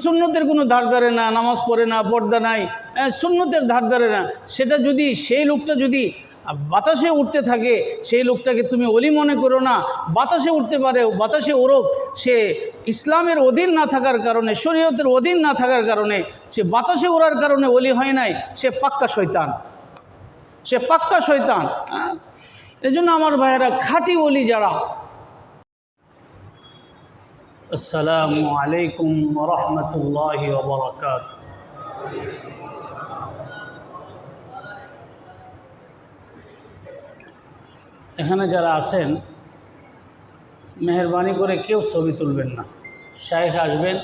সুন্নতের কোনো ধার ধারে না, নামাজ পড়ে না, পর্দা নাই, সুন্নতের ধার ধারে না। সেটা যদি সেই লোকটা যদি বাতাসে উঠতে থাকে, সেই লোকটাকে তুমি ওলি মনে করো না। বাতাসে উঠতে পারে, বাতাসে ওরক, সে ইসলামের অধীন না থাকার কারণে, শরীয়তের অধীন না থাকার কারণে, সে বাতাসে ওড়ার কারণে ওলি হয় নাই, সে পাক্কা শয়তান, সে পাক্কা শয়তান। এই জন্য আমার ভাইয়েরা, খাঁটি ওলি যারা। আসসালামু আলাইকুম ওয়া রাহমাতুল্লাহি ওয়া বারাকাতুহু। এখানে যারা আছেন, মেহরবানি করে কেউ ছবি তুলবেন না। শাইখ আসবেন,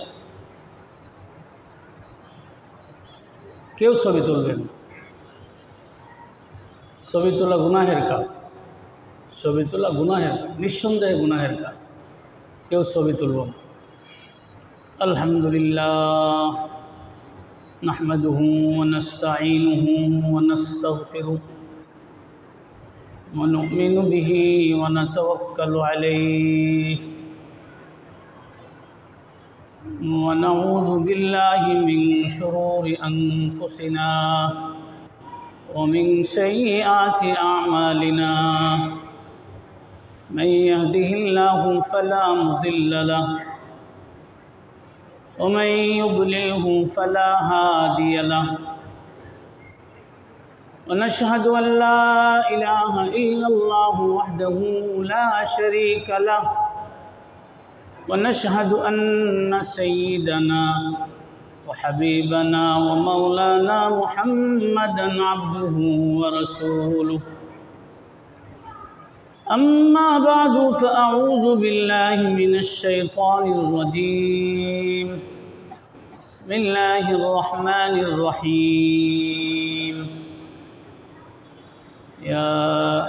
কেউ ছবি তুলবেন না। ছবি তোলা গুনাহের কাজ, ছবি তোলা গুনাহের, নিঃসন্দেহে গুনাহের কাজ। কেউ ছবি তুলব না। আলহামদুলিল্লাহ নাহমাদুহু ওয়া নাস্তাঈনুহু ওয়া নাস্তাগফিরুহু ওয়া নু'মিনু বিহি ওয়া নাতাওয়াক্কালু আলাইহি ওয়া নাউযু বিল্লাহি মিন শুরুরি আনফুসিনা ওয়া মিন সাইয়্যাতি আ'মালিনা। من يهده الله فلا مضل له ومن يضلله فلا هادي له ونشهد أن لا إله إلا الله وحده لا شريك له ونشهد أن سيدنا وحبيبنا ومولانا محمدا عبده ورسوله. أما بعد فأعوذ بالله من الشيطان الرجيم. بسم الله الرحمن الرحيم. يا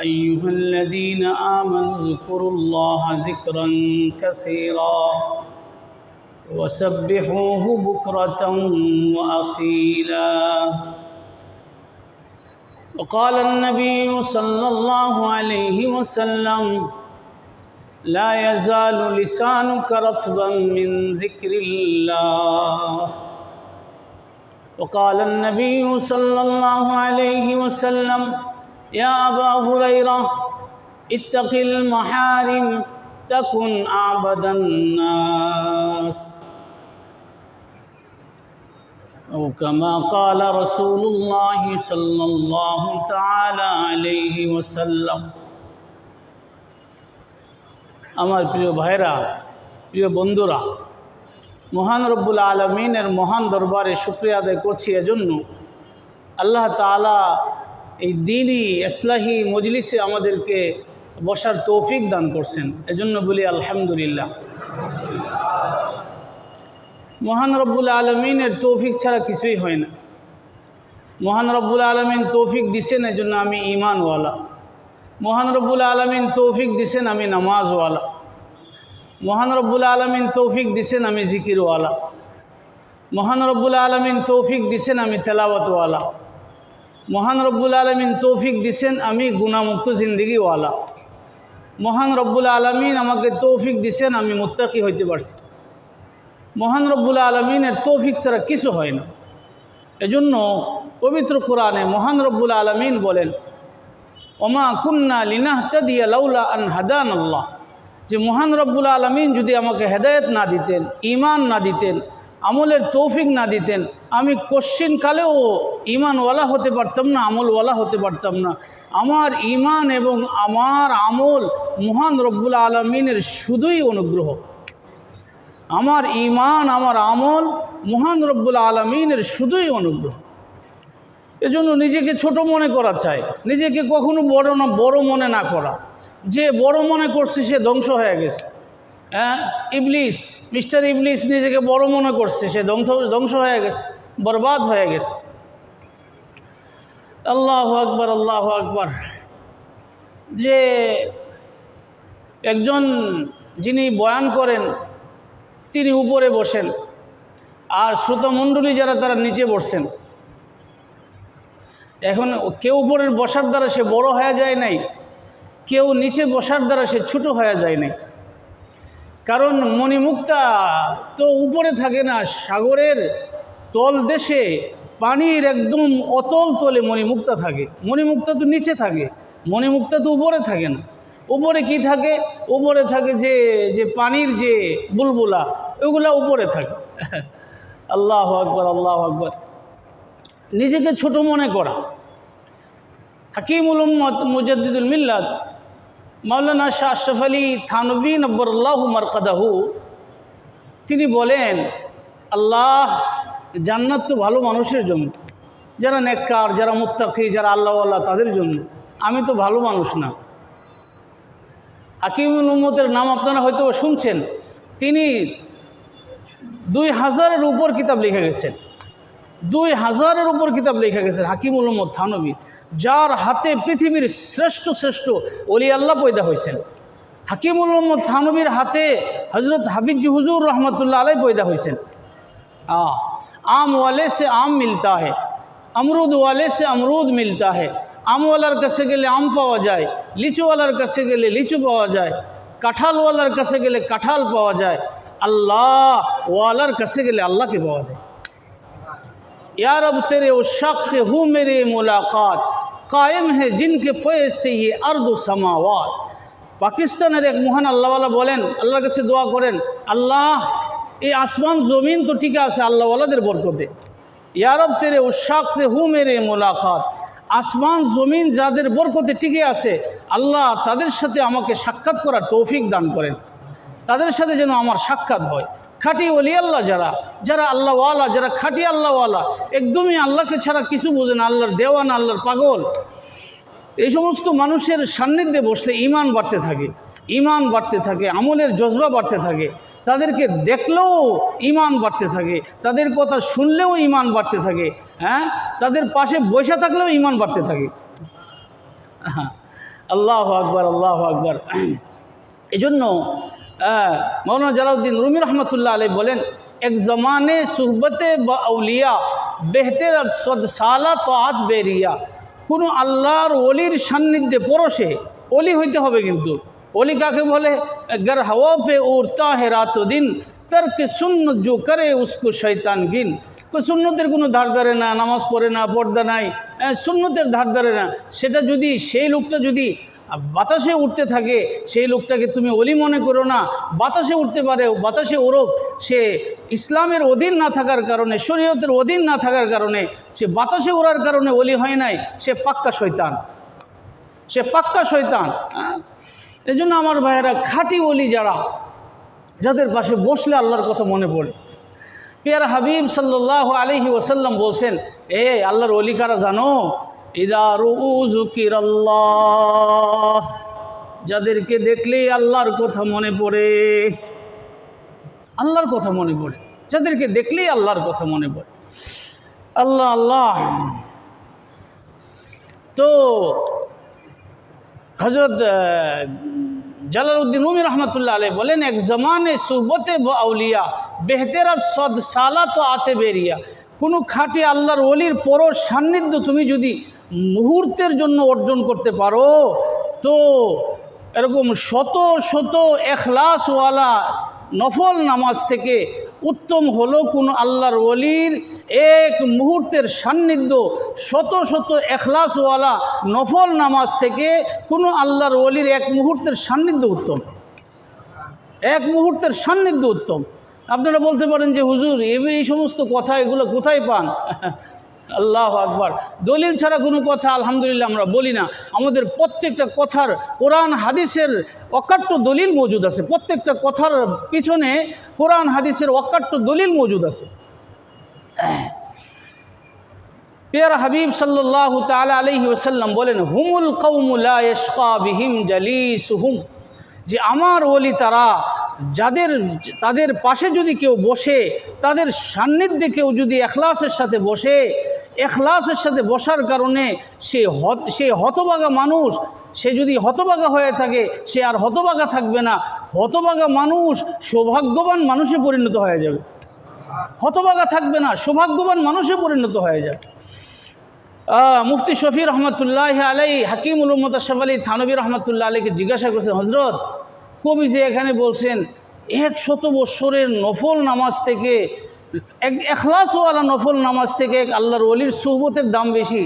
أيها الذين آمنوا اذكروا الله ذكرا كثيرا وسبحوه بكرة وأصيلا. وقال النبي صلى الله عليه وسلم لا يزال لسانك رطبا من ذكر الله. وقال النبي صلى الله عليه وسلم يا أبا هريرة اتق المحارم تكن أعبد الناس أو كما قال رسول الله صلى الله تعالى عليه وسلم. আমার প্রিয় ভাইরা, প্রিয় বন্ধুরা, মহান রব্বুল আলামিনের মহান দরবারে শুকরিয়া আদায় করছি এজন্য, আল্লাহ তাআলা এই দ্বীনি ইসলাহি মজলিসে আমাদেরকে বসার তৌফিক দান করছেন, এজন্য বলি আলহামদুলিল্লাহ। মহান রব্বুল আলমিনের তৌফিক ছাড়া কিছুই হয় না। মহান রব্বুল আলমিন তৌফিক দিছেন, এজন্য আমি ঈমানওয়ালা। মহান রব্বুল আলমিন তৌফিক দিছেন আমি নামাজওয়ালা। মহান রব্বুল আলমিন তৌফিক দিছেন আমি জিকিরওয়ালা। মহান রব্বুল আলমিন তৌফিক দিছেন আমি তেলাওয়াতওয়ালা। মহান রব্বুল আলমিন তৌফিক দিছেন আমি গুনাহমুক্ত জিন্দেগিওয়ালা। মহান রব্বুল আলমিন আমাকে তৌফিক দিছেন আমি মুত্তাকি হইতে পারছি। মহান রব্বুল আলমিনের তৌফিক ছাড়া কিছু হয় না। এজন্য পবিত্র কোরআনে মহান রব্বুল আলমিন বলেন, ওমা কুন্না লিনাহতাদিয়া লাউলা আন হাদানাল্লাহ, যে মহান রব্বুল আলমিন যদি আমাকে হেদায়েত না দিতেন, ঈমান না দিতেন, আমলের তৌফিক না দিতেন, আমি কোশ্চিনকালেও ঈমানওয়ালা হতে পারতাম না, আমলওয়ালা হতে পারতাম না। আমার ঈমান এবং আমার আমল মহান রব্বুল আলমিনের শুধুই অনুগ্রহ। আমার ঈমান, আমার আমল মহান রব্বুল আলমিনের শুধুই অনুগ্রহ। এজন্য নিজেকে ছোট মনে করা চাই, নিজেকে কখনো বড় মনে না করা। যে বড় মনে করছে সে ধ্বংস হয়ে গেছে। ইবলিস, মিস্টার ইবলিস নিজেকে বড় মনে করছে, সে ধ্বংস হয়ে গেছে, বরবাদ হয়ে গেছে। আল্লাহু আকবার, আল্লাহু আকবার। যে একজন যিনি বয়ান করেন তিনি উপরে বসেন, আর শ্রোতামণ্ডলী যারা তারা নিচে বসছেন। এখন কেউ উপরের বসার দ্বারা সে বড় হয়ে যায় নাই, কেউ নিচে বসার দ্বারা সে ছোট হয়ে যায় নাই। কারণ মণিমুক্তা তো উপরে থাকে না, সাগরের তল দেশে পানির একদম অতল তলে মণিমুক্তা থাকে। মণিমুক্তা তো নিচে থাকে, মণিমুক্তা তো উপরে থাকে না। উপরে কি থাকে? উপরে থাকে যে যে পানির যে বুলবুলা, ওগুলা উপরে থাকে। আল্লাহু আকবার, আল্লাহু আকবার। নিজেকে ছোট মনে করা। হাকিমুল উম্মত মুজাদ্দিদুল মিল্লাত মাওলানা শাহ আশরাফ আলী থানভী নব্বরুল্লাহু মারকাদাহু, তিনি বলেন, আল্লাহ, জান্নাত তো ভালো মানুষের জন্য, যারা নেককার, যারা মুত্তাকি, যারা আল্লাহওয়ালা, তাদের জন্য। আমি তো ভালো মানুষ না। হাকিমুল উম্মতের নাম আপনারা হয়তো শুনছেন। তিনি 2000-এর উপর কিতাব লিখে গেছেন, 2000-এর উপর কিতাব লিখে গেছেন হাকিমুল উম্মত থানভী, যার হাতে পৃথিবীর শ্রেষ্ঠ শ্রেষ্ঠ ওলি আল্লাহ পয়দা হয়েছেন। হাকিমুল উম্মত থানভীর হাতে হজরত হাফিজ হুজুর রহমতুল্লাহ আলাই পয়দা হয়েছেন। आम वाले से आम मिलता है, अमरूद वाले से अमरूद मिलता है। আমওয়ালার কাছে গেলে আম পাওয়া যায়, লিচুওয়ালার কাছে গেলে লিচু পাওয়া যায়, কাঁঠালওয়ালার কাছে গেলে কাঁঠাল পাওয়া যায়, আল্লাহ ওয়ালার কাছে গেলে আল্লাহকে পাওয়া যায়। या रब तेरे उशाक से हूँ मेरे मुलाकात, कायम है जिनके फैज़ से ये अर्द समावात। পাকিস্তানের এক মহান আল্লাহওয়ালা বলেন, আল্লাহর কাছে দোয়া করেন, আল্লাহ এই আসমান জমিন তো ঠিক আছে আল্লাহওয়ালাদের বরকতে। ইয়া রব তেরে উশাক সে হু মেরে মোলাকাত, আসমান জমিন যাদের বরকতে টিকে আছে আল্লাহ তাদের সাথে আমাকে সাক্ষাৎ করার তৌফিক দান করেন, তাদের সাথে যেন আমার সাক্ষাৎ হয়। খাঁটি ওলি আল্লাহ যারা, যারা আল্লাহওয়ালা, যারা খাঁটি আল্লাহওয়ালা, একদমই আল্লাহকে ছাড়া কিছু বোঝে না, আল্লাহর দেওয়ান, আল্লাহর পাগল, এই সমস্ত মানুষের সান্নিধ্যে বসলে ঈমান বাড়তে থাকে, ঈমান বাড়তে থাকে, আমলের জজবা বাড়তে থাকে। তাদেরকে দেখলেও ঈমান বাড়তে থাকে, তাদের কথা শুনলেও ঈমান বাড়তে থাকে, হ্যাঁ, তাদের পাশে বসে থাকলেও ঈমান বাড়তে থাকে। আল্লাহু আকবার, আল্লাহু আকবার। এই জন্য মৌলানা জালালউদ্দিন রুমি রহমতুল্লাহ আলাইহি বলেন, এক জমানে সুহবতে বা আউলিয়া বেহতের সদ সালা তাআত বেরিয়া। কোনো আল্লাহর ওলির সান্নিধ্যে পরশে, ওলি হইতে হবে কিন্তু। ওলি কাকে বলে? গর হাওয়া পে উড়তা হে রাত দিন, তর্ক সুন্নত जो करे उसको शैतान गिन। সুন্নতের কোনো ধার ধারে না, নামাজ পড়ে না, পর্দা নাই, সুন্নতের ধার ধারে না, সেটা যদি, সেই লোকটা যদি বাতাসে উঠতে থাকে, সেই লোকটাকে তুমি ওলি মনে করো না। বাতাসে উঠতে পারে, বাতাসে ওরক, সে ইসলামের অধীন না থাকার কারণে, শরীয়তের অধীন না থাকার কারণে, সে বাতাসে ওড়ার কারণে ওলি হয় নাই, সে পাক্কা শয়তান, সে পাক্কা শয়তান। এই জন্য আমার ভাইয়েরা, খাঁটি ওলি যারা, যাদের পাশে বসলে আল্লাহর কথা মনে পড়ে। পিয়ারা হাবিব সাল্লাল্লাহু আলাইহি ওয়াসাল্লাম বলছেন, আল্লাহর ওলি কারা জানো? ইদা রুউ যুকিরাল্লাহ, যাদেরকে দেখলেই আল্লাহর কথা মনে পড়ে, আল্লাহর কথা মনে পড়ে, যাদেরকে দেখলেই আল্লাহর কথা মনে পড়ে। আল্লাহ আল্লাহ। তো হজরত জালালউদ্দিন রুমি রহমতুল্লাহ আলাইহি বলেন, এক জমানে সুহবতে আউলিয়া বেহতেরা সদ সালা তো আতে বেরিয়া। কোনো খাঁটি আল্লাহর ওলির পরশ সান্নিধ্য তুমি যদি মুহূর্তের জন্য অর্জন করতে পারো, তো এরকম শত শত এখলাসওয়ালা নফল নামাজ থেকে উত্তম হলো কোনো আল্লাহর ওলির এক মুহূর্তের সান্নিধ্য। শত শত এখলাসওয়ালা নফল নামাজ থেকে কোনো আল্লাহর ওলির এক মুহূর্তের সান্নিধ্য উত্তম, এক মুহূর্তের সান্নিধ্য উত্তম। আপনারা বলতে পারেন যে হুজুর এই সমস্ত কথা এগুলো কোথায় পান? আল্লাহ আকবার। দলিল ছাড়া কোনো কথা আলহামদুলিল্লাহ আমরা বলি না। আমাদের প্রত্যেকটা কথার কোরআন হাদিসের অকাট্য দলিল মজুদ আছে, প্রত্যেকটা কথার পিছনে কোরআন হাদিসের অকাট্য দলিল মজুদ আছে। পেয়ারা হাবিব সাল্লাল্লাহু তাআলা আলাইহি ওয়াসাল্লাম বলেন, হুমুল কওমু লা ইয়াশকা বিহিম জালিসুহুম, যে আমার ওলি তারা, তাদের পাশে যদি কেউ বসে, তাদের সান্নিধ্যে কেউ যদি এখলাসের সাথে বসে, এখলাসের সাথে বসার কারণে সে হতভাগা মানুষ, সে যদি হতভাগা হয়ে থাকে, সে আর হতভাগা থাকবে না। হতভাগা মানুষ সৌভাগ্যবান মানুষে পরিণত হয়ে যাবে, হতভাগা থাকবে না, সৌভাগ্যবান মানুষে পরিণত হয়ে যাবে। মুফতি শফি রহমতুল্লাহ আলাইহি হাকিমুল উম্মত আশরাফ আলী থানভী রহমতুল্লাহ আলাইকে জিজ্ঞাসা করছেন, হজরত কবি যে এখানে বলছেন 100 বছরের নফল নামাজ থেকে, এখলাসওয়ালা নফল নামাজ থেকে আল্লাহর ওলির সুহবতের দাম বেশি,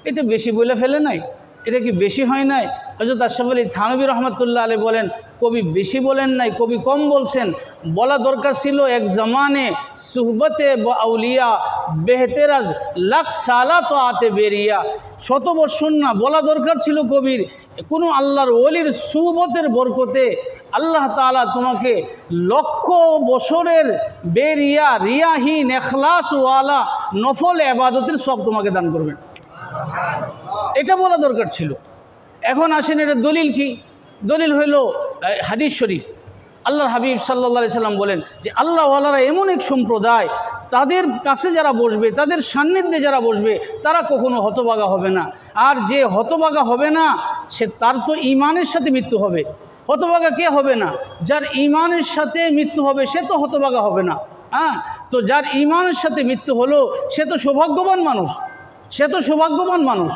এটা বেশি বলে ফেলে নাই? এটা কি বেশি হয় নাই? হযরত আশরাফ আলী থানভী রহমতুল্লাহ আলাইহি বলেন, কবি বেশি বলেন নাই, কবি কম বলছেন। বলা দরকার ছিল এক জামানে সুহবতে আউলিয়া বেহতেরাজ লাখ সালা তো আতে বেরিয়া। 100 বৎসর না, বলা দরকার ছিল কবির, কোনো আল্লাহর ওলির সুহবতের বরকতে আল্লাহ তাআলা তোমাকে লক্ষ বছরের বেরিয়া রিয়াহীন এখলাসওয়ালা নফল ইবাদতের সব তোমাকে দান করবেন। এটা বলা দরকার ছিল। এখন আসেন, এটা দলিল কি? দলিল হইল হাদিস শরীফ। আল্লাহর হাবিব সাল্লাল্লাহু আলাইহি সাল্লাম বলেন যে আল্লাহওয়ালারা এমন এক সম্প্রদায়, তাদের কাছে যারা বসবে, তাদের সান্নিধ্যে যারা বসবে, তারা কখনো হতভাগা হবে না। আর যে হতভাগা হবে না, সে তার তো ঈমানের সাথে মৃত্যু হবে। হতভাগা কে হবে না? যার ঈমানের সাথে মৃত্যু হবে সে তো হতভাগা হবে না। হ্যাঁ, তো যার ঈমানের সাথে মৃত্যু হলো সে তো সৌভাগ্যবান মানুষ, সে তো সৌভাগ্যবান মানুষ।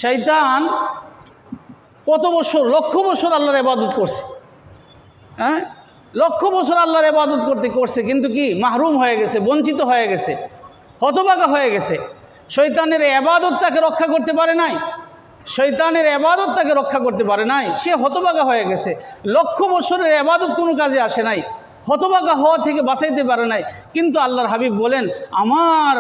শয়তান কত বছর, লক্ষ বছর আল্লাহর ইবাদত করছে। হ্যাঁ, লক্ষ বছর আল্লাহর ইবাদত করছে, কিন্তু কি মাহরুম হয়ে গেছে, বঞ্চিত হয়ে গেছে, হতভাগা হয়ে গেছে। শয়তানের ইবাদত তাকে রক্ষা করতে পারে নাই, শয়তানের ইবাদত তাকে রক্ষা করতে পারে নাই, সে হতভাগা হয়ে গেছে। লক্ষ বছরের ইবাদত কোনো কাজে আসে নাই, হতভাগা হওয়া থেকে বাঁচাইতে পারে নাই। কিন্তু আল্লাহর হাবিব বলেন, আমার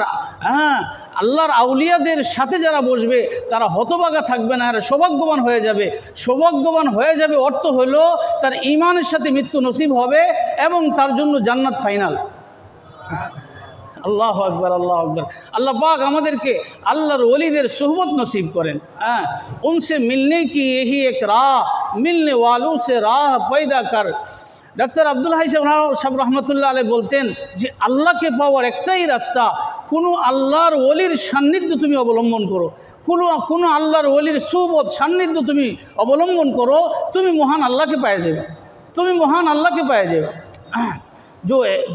আল্লাহর আউলিয়াদের সাথে যারা বসবে তারা হতভাগা থাকবে না, আর সৌভাগ্যবান হয়ে যাবে। সৌভাগ্যবান হয়ে যাবে অর্থ হলো তার ঈমানের সাথে মৃত্যু নসিব হবে এবং তার জন্য জান্নাত ফাইনাল। আল্লাহু আকবার, আল্লাহু আকবার। আল্লাহ পাক আমাদেরকে আল্লাহর ওলিদের সুহবত নসিব করেন। উনসে মিলনে কি यही एक राह, मिलने वालों से राह पैदा कर। ডাক্তার আব্দুল হাই সাহেব রহমতুল্লাহ আলাইহি বলতেন যে আল্লাহকে পাওয়ার একটাই রাস্তা, কোনো আল্লাহর ওলির সান্নিধ্য তুমি অবলম্বন করো, কোনো আল্লাহর ওলির সুহবত সান্নিধ্য তুমি অবলম্বন করো, তুমি মহান আল্লাহকে পেয়ে যাবে, তুমি মহান আল্লাহকে পেয়ে যাবে।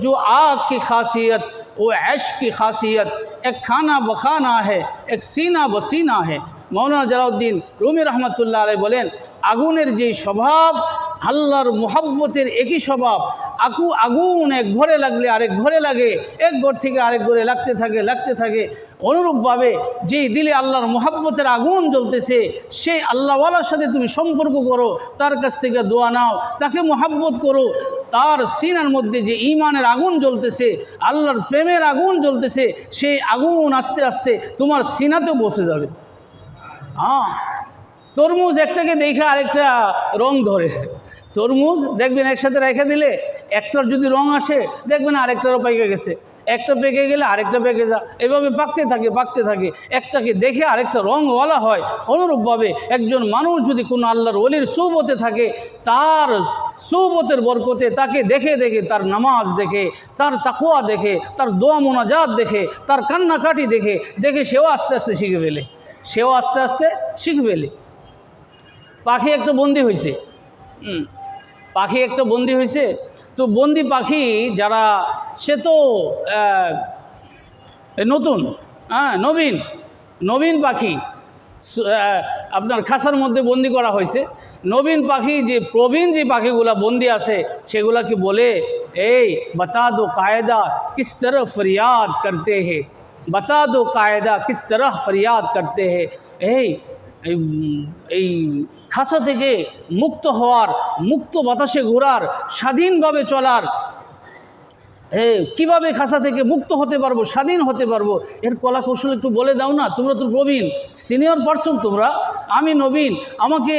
जो आग की खासियत वो ऐश की खासियत, एक खाना बखाना है एक सीना बसीना है। मौलाना जलालुद्दीन রুমি রহমতুল্লাহ আলাইহি বলেন, আগুনের যে স্বভাব, আল্লাহর মুহাব্বতের একই স্বভাব। আগুন এক ঘরে লাগলে আরেক ঘরে লাগে, এক ঘর থেকে আরেক ঘরে লাগতে থাকে। অনুরূপভাবে যেই দিলে আল্লাহর মুহাব্বতের আগুন জ্বলতেছে, সেই আল্লাহওয়ালার সাথে তুমি সম্পর্ক করো, তার কাছ থেকে দোয়া নাও, তাকে মুহাব্বত করো। তার সিনার মধ্যে যে ঈমানের আগুন জ্বলতেছে, আল্লাহর প্রেমের আগুন জ্বলতেছে, সেই আগুন আস্তে আস্তে তোমার সিনাতেও বসে যাবে। তরমুজ একটাকে দেখে আরেকটা রং ধরে। তরমুজ দেখবেন একসাথে রেখে দিলে একটার যদি রং আসে, দেখবেন আরেকটারও পেকে গেছে, একটা পেকে গেলে আরেকটা পেকে যা, এভাবে পাকতে থাকে। একটাকে দেখে আরেকটা রংওয়ালা হয়। অনুরূপভাবে একজন মানুষ যদি কোনো আল্লাহর ওলির সুহবতে থাকে, তার সুহবতের বরকতে তাকে দেখে তার নামাজ দেখে, তার তাকওয়া দেখে, তার দোয়া মোনাজাত দেখে, তার কান্নাকাটি দেখে সেও আস্তে আস্তে শিখে ফেলে। পাখি একটা বন্দি হয়েছে, তো বন্দি পাখি যারা, সে তো নবীন পাখি আপনার খাঁচার মধ্যে বন্দি করা হয়েছে। নবীন পাখি, যে প্রবীণ যে পাখিগুলা বন্দি আছে, সেগুলাকে বলে, এই বতা দো কায়দা কিস तरह फरियाद करते हैं, बता दो कायदा किस तरह फरियाद करते हैं। এই খাঁচা থেকে মুক্ত হওয়ার, মুক্ত বাতাসে ঘোরার, স্বাধীনভাবে চলার, কিভাবে খাঁচা থেকে মুক্ত হতে পারবো, স্বাধীন হতে পারবো, এর কলা কৌশল একটু বলে দাও না। তোমরা তো প্রবীণ, সিনিয়র পারসন তোমরা, আমি নবীন, আমাকে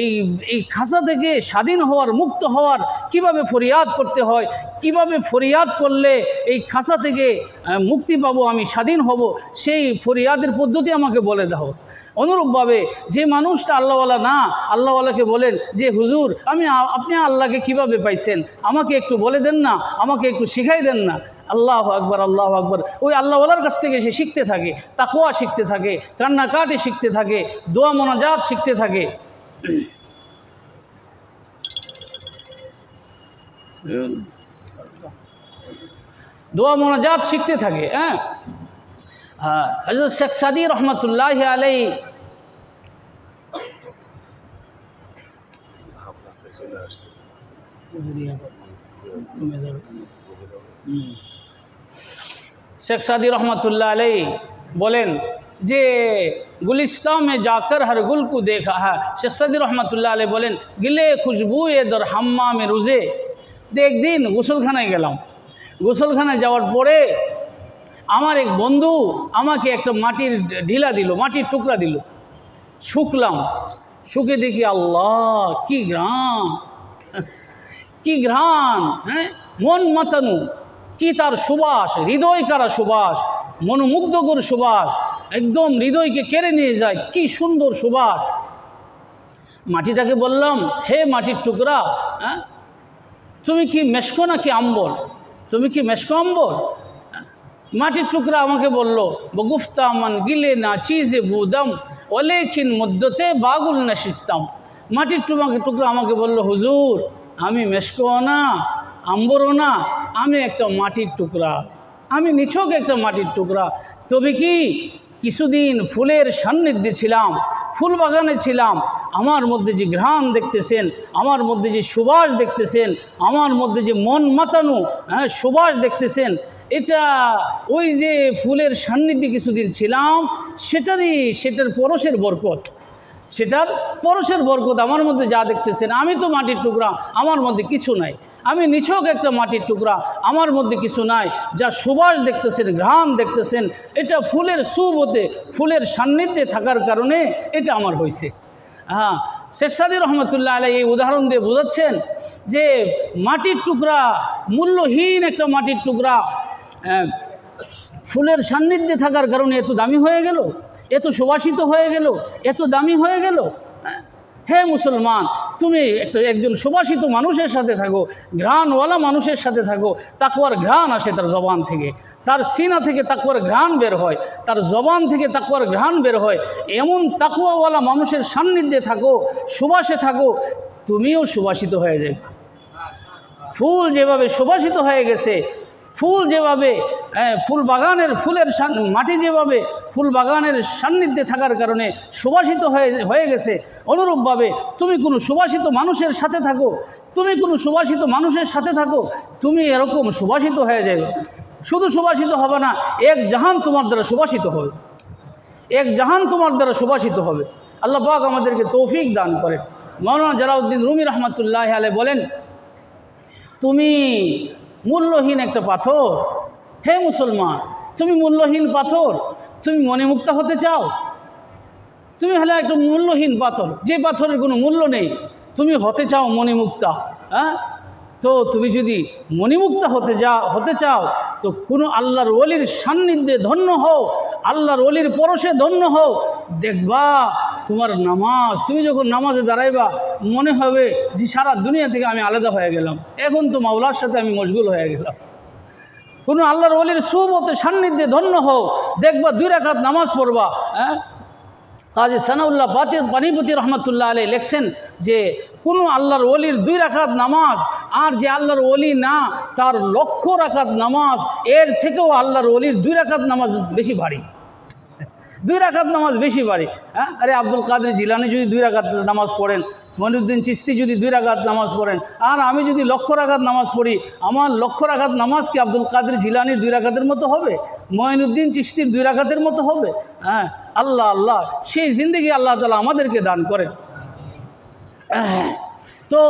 এই খাঁচা থেকে স্বাধীন হওয়ার, মুক্ত হওয়ার কিভাবে ফরিয়াদ করতে হয়, কিভাবে ফরিয়াদ করলে এই খাঁচা থেকে মুক্তি পাবো, আমি স্বাধীন হব, সেই ফরিয়াদের পদ্ধতি আমাকে বলে দাও। অনুরূপভাবে যে মানুষটা আল্লাহওয়ালা না, আল্লাহওয়ালাকে বলেন যে হুজুর, আপনি আল্লাহকে কিভাবে পাইছেন, আমাকে একটু বলে দেন না, আমাকে একটু শিখাই দেন না। আল্লাহু আকবার, আল্লাহু আকবার। ওই আল্লাহওয়ালার কাছ থেকে সে শিখতে থাকে, তাকওয়া শিখতে থাকে, কান্নাকাটি শিখতে থাকে, দোয়া মোনাজাত শিখতে থাকে। হযরত শেখ সাদী রহমতুল্লাহ আলাইহি शेख सादी रहमतुल्लाह अलैह बोलें जे गुलिस्तान में जाकर हर गुल को देखा है। शेख सादी रहमतुल्लाह अलैह बोलें गिले खुशबुए दर हाम्मा में रोज़े एक दिन গোসলখানায় গেলাম। গোসলখানায় যাওয়ার পরে আমার এক বন্ধু আমাকে একটা মাটির ঢিলা দিল, মাটির টুকরা দিল। শুকলাম, শুকে দেখি আল্লাহ কি ঘ্রাণ, কি ঘ্রাণ, হ্যাঁ মন মাতানো, কি তার সুবাস, হৃদয় কারা সুবাস, মনোমুগ্ধকর সুবাস, একদম হৃদয়কে কেড়ে নিয়ে যায়, কি সুন্দর সুবাস। মাটিটাকে বললাম হে মাটির টুকরা, হ্যাঁ তুমি কি মেশকো নাকি আম্বর, তুমি কি মেশকো আম্বর? মাটির টুকরা আমাকে বলল বগুফতামান গিলে না চিজে বুদাম ওলেকিন মুদ্দতে বাগুল নাশিস্তাম। মাটির টুকরা আমাকে বলল হুজুর আমি মেশকো না আম্বরও না, আমি একটা মাটির টুকরা, আমি নিছক একটা মাটির টুকরা। তবে কি কিছুদিন ফুলের সান্নিধ্যে ছিলাম, ফুল বাগানে ছিলাম, আমার মধ্যে যে ঘ্রাণ দেখতেছেন, আমার মধ্যে যে সুবাস দেখতেছেন, আমার মধ্যে যে মন মাতানো সুবাস দেখতেছেন, এটা ওই যে ফুলের সান্নিধ্যে কিছুদিন ছিলাম সেটার পরশের বরকত, সেটার পরশের বরকত আমার মধ্যে যা দেখতেছেন। আমি তো মাটির টুকরা, আমার মধ্যে কিছু নাই, আমি নিছক একটা মাটির টুকরা, আমার মধ্যে কিছু নাই। যা সুবাস দেখতেছেন, ঘ্রাণ দেখতেছেন, এটা ফুলের সুবতে, ফুলের সান্নিধ্যে থাকার কারণে এটা আমার হয়েছে। হ্যাঁ, শেখ সাদি রহমতুল্লাহ আলাইহি এই উদাহরণ দিয়ে বোঝাচ্ছেন যে মাটির টুকরা, মূল্যহীন একটা মাটির টুকরা ফুলের সান্নিধ্যে থাকার কারণে এত দামি হয়ে গেল, এত সুবাসিত হয়ে গেল, এত দামি হয়ে গেল। হে মুসলমান, তুমি একজন সুবাসিত মানুষের সাথে থাকো, ঘ্রাণওয়ালা মানুষের সাথে থাকো, তাকওয়ার ঘ্রাণ আসে তার জবান থেকে, তার সিনা থেকে তাকওয়ার ঘ্রাণ বের হয়, তার জবান থেকে তাকওয়ার ঘ্রাণ বের হয়। এমন তাকওয়াওয়ালা মানুষের সান্নিধ্যে থাকো, সুবাসে থাকো, তুমিও সুবাসিত হয়ে যাবে। ফুল যেভাবে সুবাসিত হয়ে গেছে, ফুল যেভাবে ফুল বাগানের ফুলের মাটি যেভাবে ফুল বাগানের সান্নিধ্যে থাকার কারণে সুবাসিত হয়ে গেছে, অনুরূপভাবে তুমি কোনো সুবাসিত মানুষের সাথে থাকো, তুমি কোনো সুবাসিত মানুষের সাথে থাকো, তুমি এরকম সুবাসিত হয়ে যাবে। শুধু সুবাসিত হবে না, এক জাহান তোমার দ্বারা সুবাসিত হবে, এক জাহান তোমার দ্বারা সুবাসিত হবে। আল্লাহ পাক আমাদেরকে তৌফিক দান করেন। মাওলানা জালাউদ্দিন রুমি রহমতুল্লাহ আলাইহি বলেন তুমি মূল্যহীন একটা পাথর। হে মুসলমান, তুমি মূল্যহীন পাথর, তুমি মণিমুক্তা হতে চাও? তুমি হলে একটা মূল্যহীন পাথর, যে পাথরের কোনো মূল্য নেই, তুমি হতে চাও মণিমুক্তা। হ্যাঁ, তো তুমি যদি মণিমুক্তা হতে চাও তো কোনো আল্লাহর ওলির সান্নিধ্যে ধন্য হও, আল্লাহর ওলির পরশে ধন্য হও। দেখবা তোমার নামাজ, তুমি যখন নামাজে দাঁড়াইবা মনে হবে যে সারা দুনিয়া থেকে আমি আলাদা হয়ে গেলাম, এখন তো মাওলার সাথে আমি মশগুল হয়ে গেলাম। কোনো আল্লাহর ওলির সুবতে সান্নিধ্যে ধন্য হও, দেখবা 2 রাকাত নামাজ পড়বা। কাজী সানাউল্লাহ পানিপতি রহমতুল্লাহ আলাইহি লেখছেন যে কোনো আল্লাহর ওলির 2 রাকাত নামাজ আর যে আল্লাহর ওলি না তার 1,00,000 রাকাত নামাজ, এর থেকেও আল্লাহর ওলির 2 রাকাত নামাজ বেশি ভারী, 2 রাকাত নামাজ বেশি ভারী। আরে আব্দুল কাদের জিলানী যদি 2 রাকাত নামাজ পড়েন, মঈনুদ্দিন চিশতি যদি 2 রাকাত নামাজ পড়েন, আর আমি যদি 1,00,000 রাকাত নামাজ পড়ি, আমার 1,00,000 রাকাত নামাজ কি আব্দুল কাদের জিলানীর 2 রাকাতের মতো হবে? মঈনুদ্দিন চিশতির 2 রাকাতের মতো হবে? হ্যাঁ, আল্লাহ আল্লাহ সেই জিন্দেগি আল্লাহ তাআলা আমাদেরকে দান করেন। তো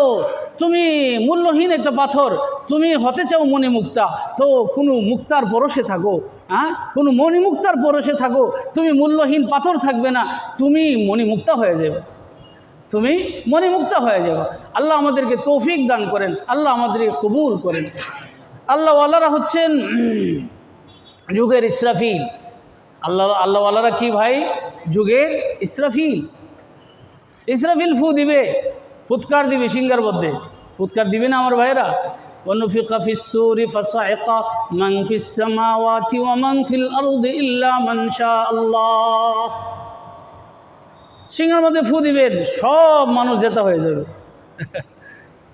তুমি মূল্যহীন একটা পাথর, তুমি হতে চাও মণিমুক্তা, তো কোনো মুক্তার পরশে থাকো, কোনো মণিমুক্তার পরশে থাকো, তুমি মূল্যহীন পাথর থাকবে না, তুমি মণিমুক্তা হয়ে যাবে, তুমি মণিমুক্তা হয়ে যাবে। আল্লাহ আমাদেরকে তৌফিক দান করেন, আল্লাহ আমাদেরকে কবুল করেন। আল্লাহওয়ালারা হচ্ছেন যুগের ইসরাফিল। আল্লাহওয়ালারা কি ভাই? যুগের ইসরাফিল। ইসরাফিল ফু দিবে, ফুৎকার দিবে সিঙ্গার মধ্যে, ফুৎকার দিবে না আমার ভাইরা? ওয়ানুফিকা ফিস-সূরি ফাসাইকা মান ফিস-সামাওয়াতি ওয়া মান ফিল আরদি ইল্লা মান শাআল্লাহ। সিঙ্গার মধ্যে ফু দিবেন, সব মানুষ জেতা হয়ে যাবে।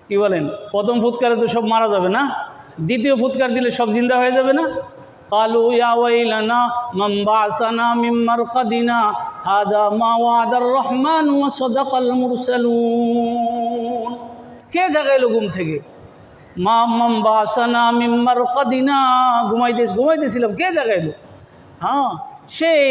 কি বলেন? প্রথম ফুৎকারে তো সব মারা যাবে না, দ্বিতীয় ফুৎকার দিলে সব জিন্দা হয়ে যাবে না? কালু ইয়া ওয়াইলানা মান বা'সানা মিন মারকাদিনা হাদা মা ওয়াদার রহমান ওয়া সাদাকাল মুরসালুন। কে জাগাইলো ঘুম থেকে? মা মাম বাসানা মিম্মার কাদিনা, ঘুমাইতেছিলাম, কে জাগাইলো? হ্যাঁ, সেই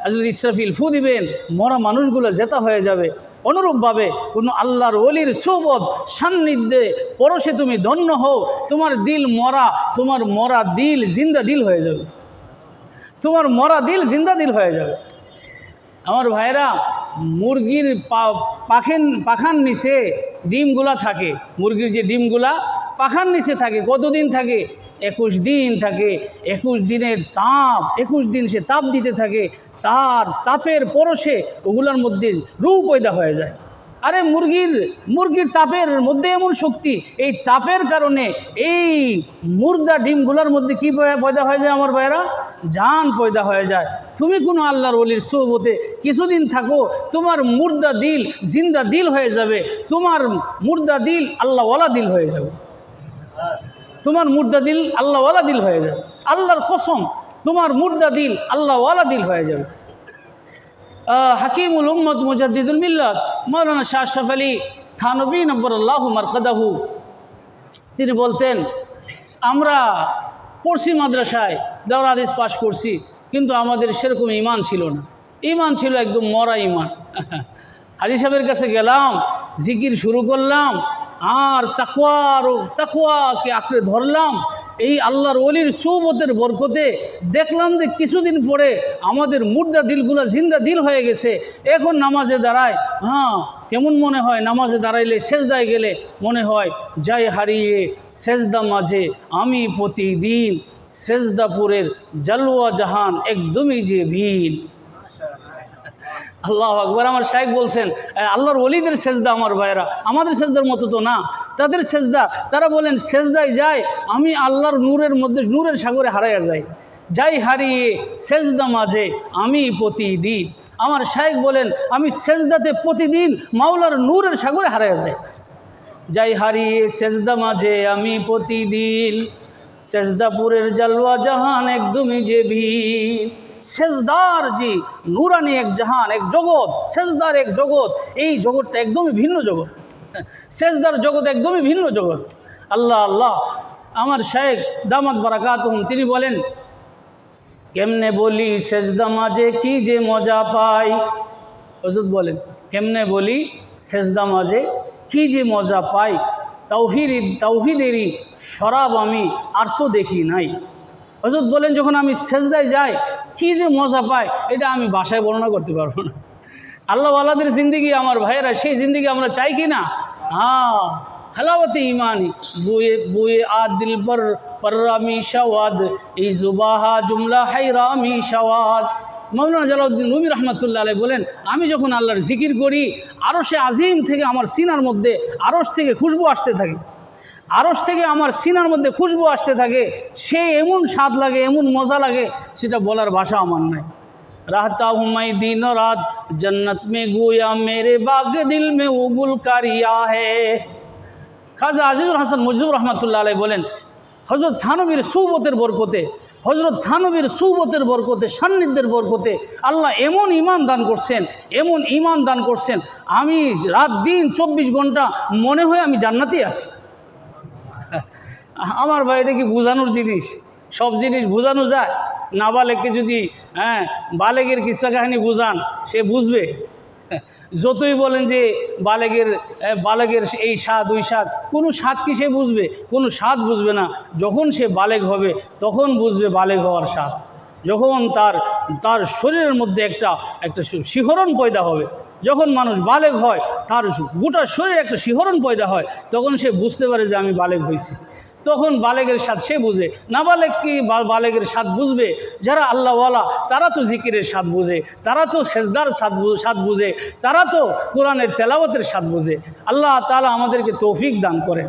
হযরত ইসরাফিল ফু দিবেন, মরা মানুষগুলো জেতা হয়ে যাবে। অনুরূপভাবে কোনো আল্লাহর ওলির সুবত সান্নিধ্যে পরশে তুমি ধন্য হও, তোমার দিল মরা, তোমার মরা দিল জিন্দা দিল হয়ে যাবে, তোমার মরা দিল জিন্দা দিল হয়ে যাবে। আমার ভাইরা, মুরগির পাখার নিচে ডিমগুলা থাকে, মুরগির যে ডিমগুলা পাখার নিচে থাকে, কতদিন থাকে? 21 দিন থাকে। 21 দিনের তাপ, 21 দিন সে তাপ দিতে থাকে, তার তাপের পরশে ওগুলোর মধ্যে রূহ পয়দা হয়ে যায়। আরে মুরগির তাপের মধ্যে এমন শক্তি, এই তাপের কারণে এই মুর্দা ডিমগুলোর মধ্যে কি পয়দা হয়ে যায় আমার ভাইরা? জান পয়দা হয়ে যায়। তুমি কোনো আল্লাহর ওলির সোহবতে কিছুদিন থাকো, তোমার মুর্দা দিল জিন্দা দিল হয়ে যাবে, তোমার মুর্দা দিল আল্লাহওয়ালা দিল হয়ে যাবে, তোমার মুর্দা দিল আল্লাহওয়ালা দিল হয়ে যাবে। আল্লাহর কসম, তোমার মুর্দা দিল আল্লাহওয়ালা দিল হয়ে যাবে। হাকিমুল উম্মত মুজাদ্দিদুল মিল্লাত মাওলানা শাহ আশরাফ আলী থানভী নব্বরাল্লাহু মারকাদাহু, তিনি বলতেন, আমরা পড়ছি মাদ্রাসায়, দাওরা হাদিস পাশ করছি, কিন্তু আমাদের সেরকম ইমান ছিল না। ইমান ছিল একদম মরা ইমান। হাজী সাহেবের কাছে গেলাম, জিকির শুরু করলাম, আর তাকওয়াকে আঁকড়ে ধরলাম। এই আল্লাহর ওলির সুবতের বরকতে দেখলাম যে কিছুদিন পরে আমাদের মুর্দা দিলগুলো জিন্দা দিল হয়ে গেছে। এখন নামাজে দাঁড়ায়, হ্যাঁ, কেমন মনে হয়? নামাজে দাঁড়াইলে সেজদায় গেলে মনে হয় যাই হারিয়ে সেজদা মাঝে আমি প্রতিদিন, সেজদাপুরের জালওয়া জাহান একদমই যে ভিন। আল্লাহু আকবার। আমার শাইখ বলছেন, আল্লাহর ওলিদের সেজদা আমার ভাইরা আমাদের সেজদার মতো তো না। তাদের সেজদা, তারা বলেন সেজদায় যায় আমি আল্লাহর নূরের মধ্যে, নূরের সাগরে হারাইয়া যাই, যাই হারিয়ে সেজদা মাঝে আমি প্রতিদিন। আমার শাইখ বলেন, আমি সেজদাতে প্রতিদিন মাওলার নূরের সাগরে হারাইয়া যাই, যাই হারিয়ে সেজদা মাঝে আমি প্রতিদিন, সেজদাপুরের জালওয়া জাহান একদমই যে ভিন। সেজদার যে নূরানি এক জাহান, এক জগৎ, সেজদার এক জগৎ, এই জগৎটা একদমই ভিন্ন জগৎ, সেজদার জগৎ একদমই ভিন্ন জগৎ। আল্লাহ আল্লাহ। আমার শাইখ দামাত বারাকাতুহুম তিনি বলেন, কেমনে বলি সেজদা মাঝে কি যে মজা পাই। হযরত বলেন, কেমনে বলি সেজদা মাঝে কি যে মজা পাই, তাওহীদেরই শরাব আমি আর তো দেখি নাই। হযরত বলেন, যখন আমি সেজদায় যাই কি যে মজা পাই, এটা আমি ভাষায় বর্ণনা করতে পারবো না। আল্লাহওয়ালাদের জিন্দিগি আমার ভাইয়েরা, সেই জিন্দিগি আমরা চাই কি না? হ্যাঁ, हलावती ईमानी बुए बुए आ दिल पर रामी शवाद ई जुबाहा जुमला हैरामी शवाद। मौलाना জালালউদ্দিন রুমি রহমতুল্লাহ আলাইহি বলেন, আমি যখন আল্লাহর জিকির করি আরশে আজিম থেকে আমার সিনার মধ্যে আরশ থেকে খুশবু আসতে থাকে, আরশ থেকে আমার সিনার মধ্যে খুশবু আসতে থাকে, সে এমন স্বাদ লাগে, এমন মজা লাগে, সেটা বলার ভাষা আমার নাই। रहता हूँ मैं दिन रात जन्नत में गोया मेरे बाग दिल में वो गुल कारिया है। খাজা আজিজুল হাসান মজদুর রহমতুল্লাহ আলাইহি বলেন, হযরত থানবীর সুবতের বরকতে, হযরত থানবীর সুবতের বরকতে, সান্নিধ্যের বরকতে আল্লাহ এমন ঈমান দান করছেন, এমন ঈমান দান করছেন, আমি রাত দিন 24 ঘন্টা মনে হয় আমি জান্নাতেই আছি। আমার ভাই, এটা কি বোঝানোর জিনিস? সব জিনিস বোঝানো যায়? নাবালেগকে যদি বালেগের কিস্সা কাহিনী বুঝান, সে বুঝবে? যতই বলেন যে বালেগের এই স্বাদ ওই স্বাদ, কোনো স্বাদ কি সে বুঝবে? কোনো স্বাদ বুঝবে না। যখন সে বালেগ হবে তখন বুঝবে বালেগ হওয়ার স্বাদ। যখন তার শরীরের মধ্যে একটা শিহরণ পয়দা হবে, যখন মানুষ বালেগ হয় তার গোটা শরীরে একটা শিহরণ পয়দা হয়, তখন সে বুঝতে পারে যে আমি বালেগ হয়েছি। তখন বালেগের স্বাদ সে বুঝে। নাবালেগ কি বালেগের স্বাদ বুঝবে? যারা আল্লাহওয়ালা তারা তো জিকিরের স্বাদ বুঝে, তারা তো সেজদার স্বাদ বুঝে, তারা তো কোরআনের তেলাওয়াতের স্বাদ বুঝে। আল্লাহ তাআলা আমাদেরকে তৌফিক দান করেন।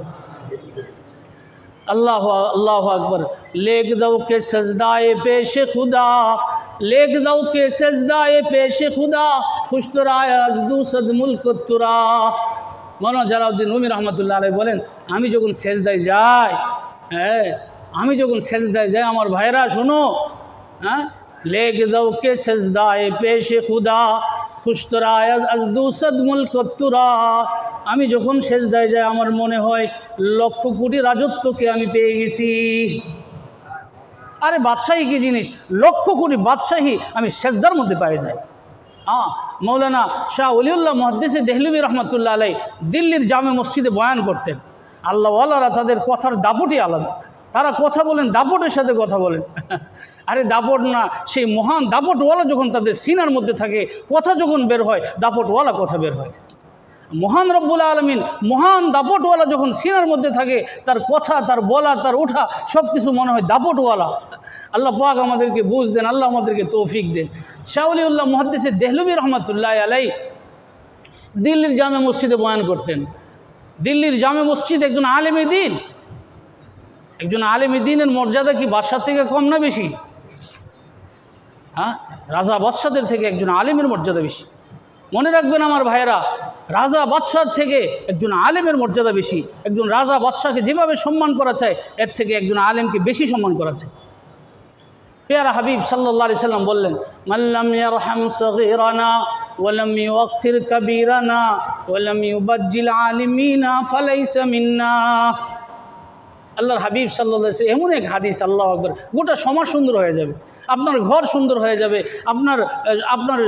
আল্লাহ আল্লাহু আকবার। लेग दो के सजदाए पेश खुदा, लेग दो के सजदाए पेश खुदा, खुश तुराय आज दूसद मुल्क तुरा। মৌলানা জালালউদ্দিন রুমি রহমতুল্লাহ আলাইহি বলেন, আমি যখন সেজদায় যাই, আমি যখন সেজদায় যাই আমার ভাইরা শোনো, लेग दो के सजदाए पेश खुदा, खुश तुराय आज दूसद मुल्क तुरा। আমি যখন সেজদায় যাই আমার মনে হয় লক্ষ কোটি রাজত্বকে আমি পেয়ে গেছি। আরে বাদশাহী কি জিনিস, লক্ষ কোটি বাদশাহী আমি সেজদার মধ্যে পেয়ে যাই। মৌলানা শাহ ওলিউল্লাহ মুহাদ্দিসে দেহলভী রহমতুল্লাহ আলাই দিল্লির জামে মসজিদে বয়ান করতেন। আল্লাহওয়ালারা তাদের কথার দাপটই আলাদা, তারা কথা বলেন দাপটের সাথে কথা বলেন। আরে দাপট না, সেই মহান দাপটওয়ালা যখন তাদের সিনার মধ্যে থাকে, কথা যখন বের হয় দাপটওয়ালা কথা বের হয়। মহান রব্বুল আলমিন মহান দাপটওয়ালা যখন সিনার মধ্যে থাকে, তার কথা, তার বলা, তার ওঠা সব কিছু মনে হয় দাপটওয়ালা। আল্লাহ পাক আমাদেরকে বুঝ দেন, আল্লাহ আমাদেরকে তৌফিক দেন। শাহ ওলিউল্লাহ মুহাদ্দিসে দেহলভী রহমতুল্লাহ আলাই দিল্লির জামে মসজিদে বয়ান করতেন। দিল্লির জামে মসজিদ একজন আলেমে দ্বীন, একজন আলেমে দ্বীনের মর্যাদা কি বাদশার থেকে কম না বেশি? রাজা বাদশাদের থেকে একজন আলেমের মর্যাদা বেশি। মনে রাখবেন আমার ভাইয়েরা, রাজা বাদশার থেকে একজন আলেমের মর্যাদা বেশি। একজন রাজা বাদশাকে যেভাবে সম্মান করা চায়, এর থেকে একজন আলেমকে বেশি সম্মান করা চায়। পেয়ারা হাবিব সাল্লাল্লাহু আলাইহি সাল্লাম বললেন, মাল্লাম ইয়ারহাম সগীরানা ওয়ালাম ইউওয়াক্কির কাবীরানা ওয়ালাম ইউবাজ্জিল আলিমিনা ফালাইসা মিন্না। আল্লাহর হাবিব সাল্লাল্লাহু আলাইহি ওয়াসাল্লাম এমন এক হাদিস, আল্লাহু আকবার, গোটা সমাজ সুন্দর হয়ে যাবে, আপনার ঘর সুন্দর হয়ে যাবে, আপনার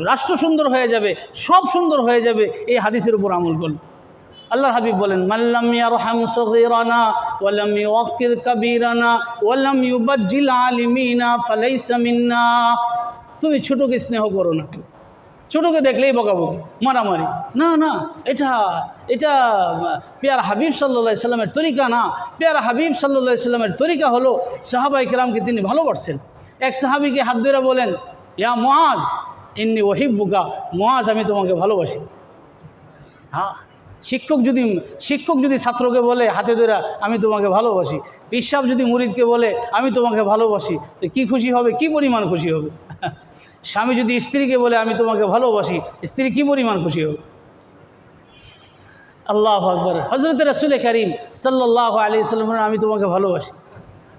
রাষ্ট্র সুন্দর হয়ে যাবে, সব সুন্দর হয়ে যাবে এই হাদিসের উপর আমল করলে। আল্লাহর হাবিব বলেন, মাল্লাম ইয়ারহাম সগীরানা ওয়ালাম ইউওয়াক্কির কাবীরানা ওয়ালাম ইউবাজ্জিল আলিমিনা ফালাইসা মিন্না। তুমি ছোটকে স্নেহ করো না, ছোটকে দেখলেই বকাবকি, মারামারি, না না, এটা পেয়ারা হাবিব সাল্লাল্লাহু আলাইহি সাল্লামের তরিকা না। পেয়ারা হাবিব সাল্লাল্লাহু আলাইহি সাল্লামের তরিকা হলো সাহাবায়ে কেরামকে তিনি ভালোবাসছেন। এক সাহাবীকে হাত ধরে বলেন, ইয়া মুআজ ইন্নী উহিব্বুকা, মুআজ আমি তোমাকে ভালোবাসি। শিক্ষক যদি ছাত্রকে বলে হাতে ধরে আমি তোমাকে ভালোবাসি, পীর সাহেব যদি মুরিদকে বলে আমি তোমাকে ভালোবাসি, তো কী খুশি হবে, কি পরিমাণ খুশি হবে। স্বামী যদি স্ত্রীকে বলে আমি তোমাকে ভালোবাসি, স্ত্রী কি পরিমাণ খুশি হবে। আল্লাহু আকবার। হযরত রাসূল কারীম সাল্লাল্লাহু আলাইহি ওয়াসাল্লাম আমি তোমাকে ভালোবাসি।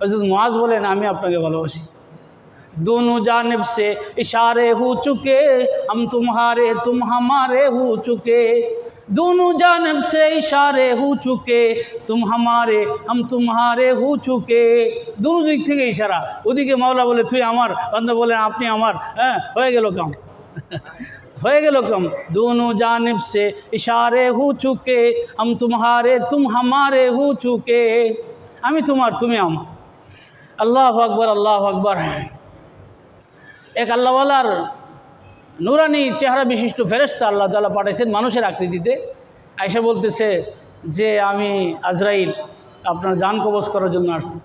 হযরত মুআজ বলেন আমি আপনাকে ভালোবাসি। दोनों जानिब से इशारे हो चुके, हम तुम्हारे तुम हमारे हो चुके। दोनों जानिब से इशारे हो चुके, तुम हमारे हम तुम्हारे हो चुके। दोनों दिक থেকে ইশারা, ওদিকে মাওলা বলে তুই আমার, বান্দা বলে আপনি আমার। হয়ে গেল কাম, হয়ে গেল কাম। दोनों जानिब से इशारे हो चुके, हम तुम्हारे तुम हमारे हो चुके। আমি তোমার, তুমি আমার। আল্লাহু আকবার, আল্লাহু আকবার। এক আল্লাহওয়ালার নুরানি চেহারা বিশিষ্ট ফেরেশতা আল্লাহ তাআলা পাঠাইছেন মানুষের আকৃতিতে। আয়েশা বলতেছে যে আমি আজরাইল আপনার জান কবজ করার জন্য আসছি।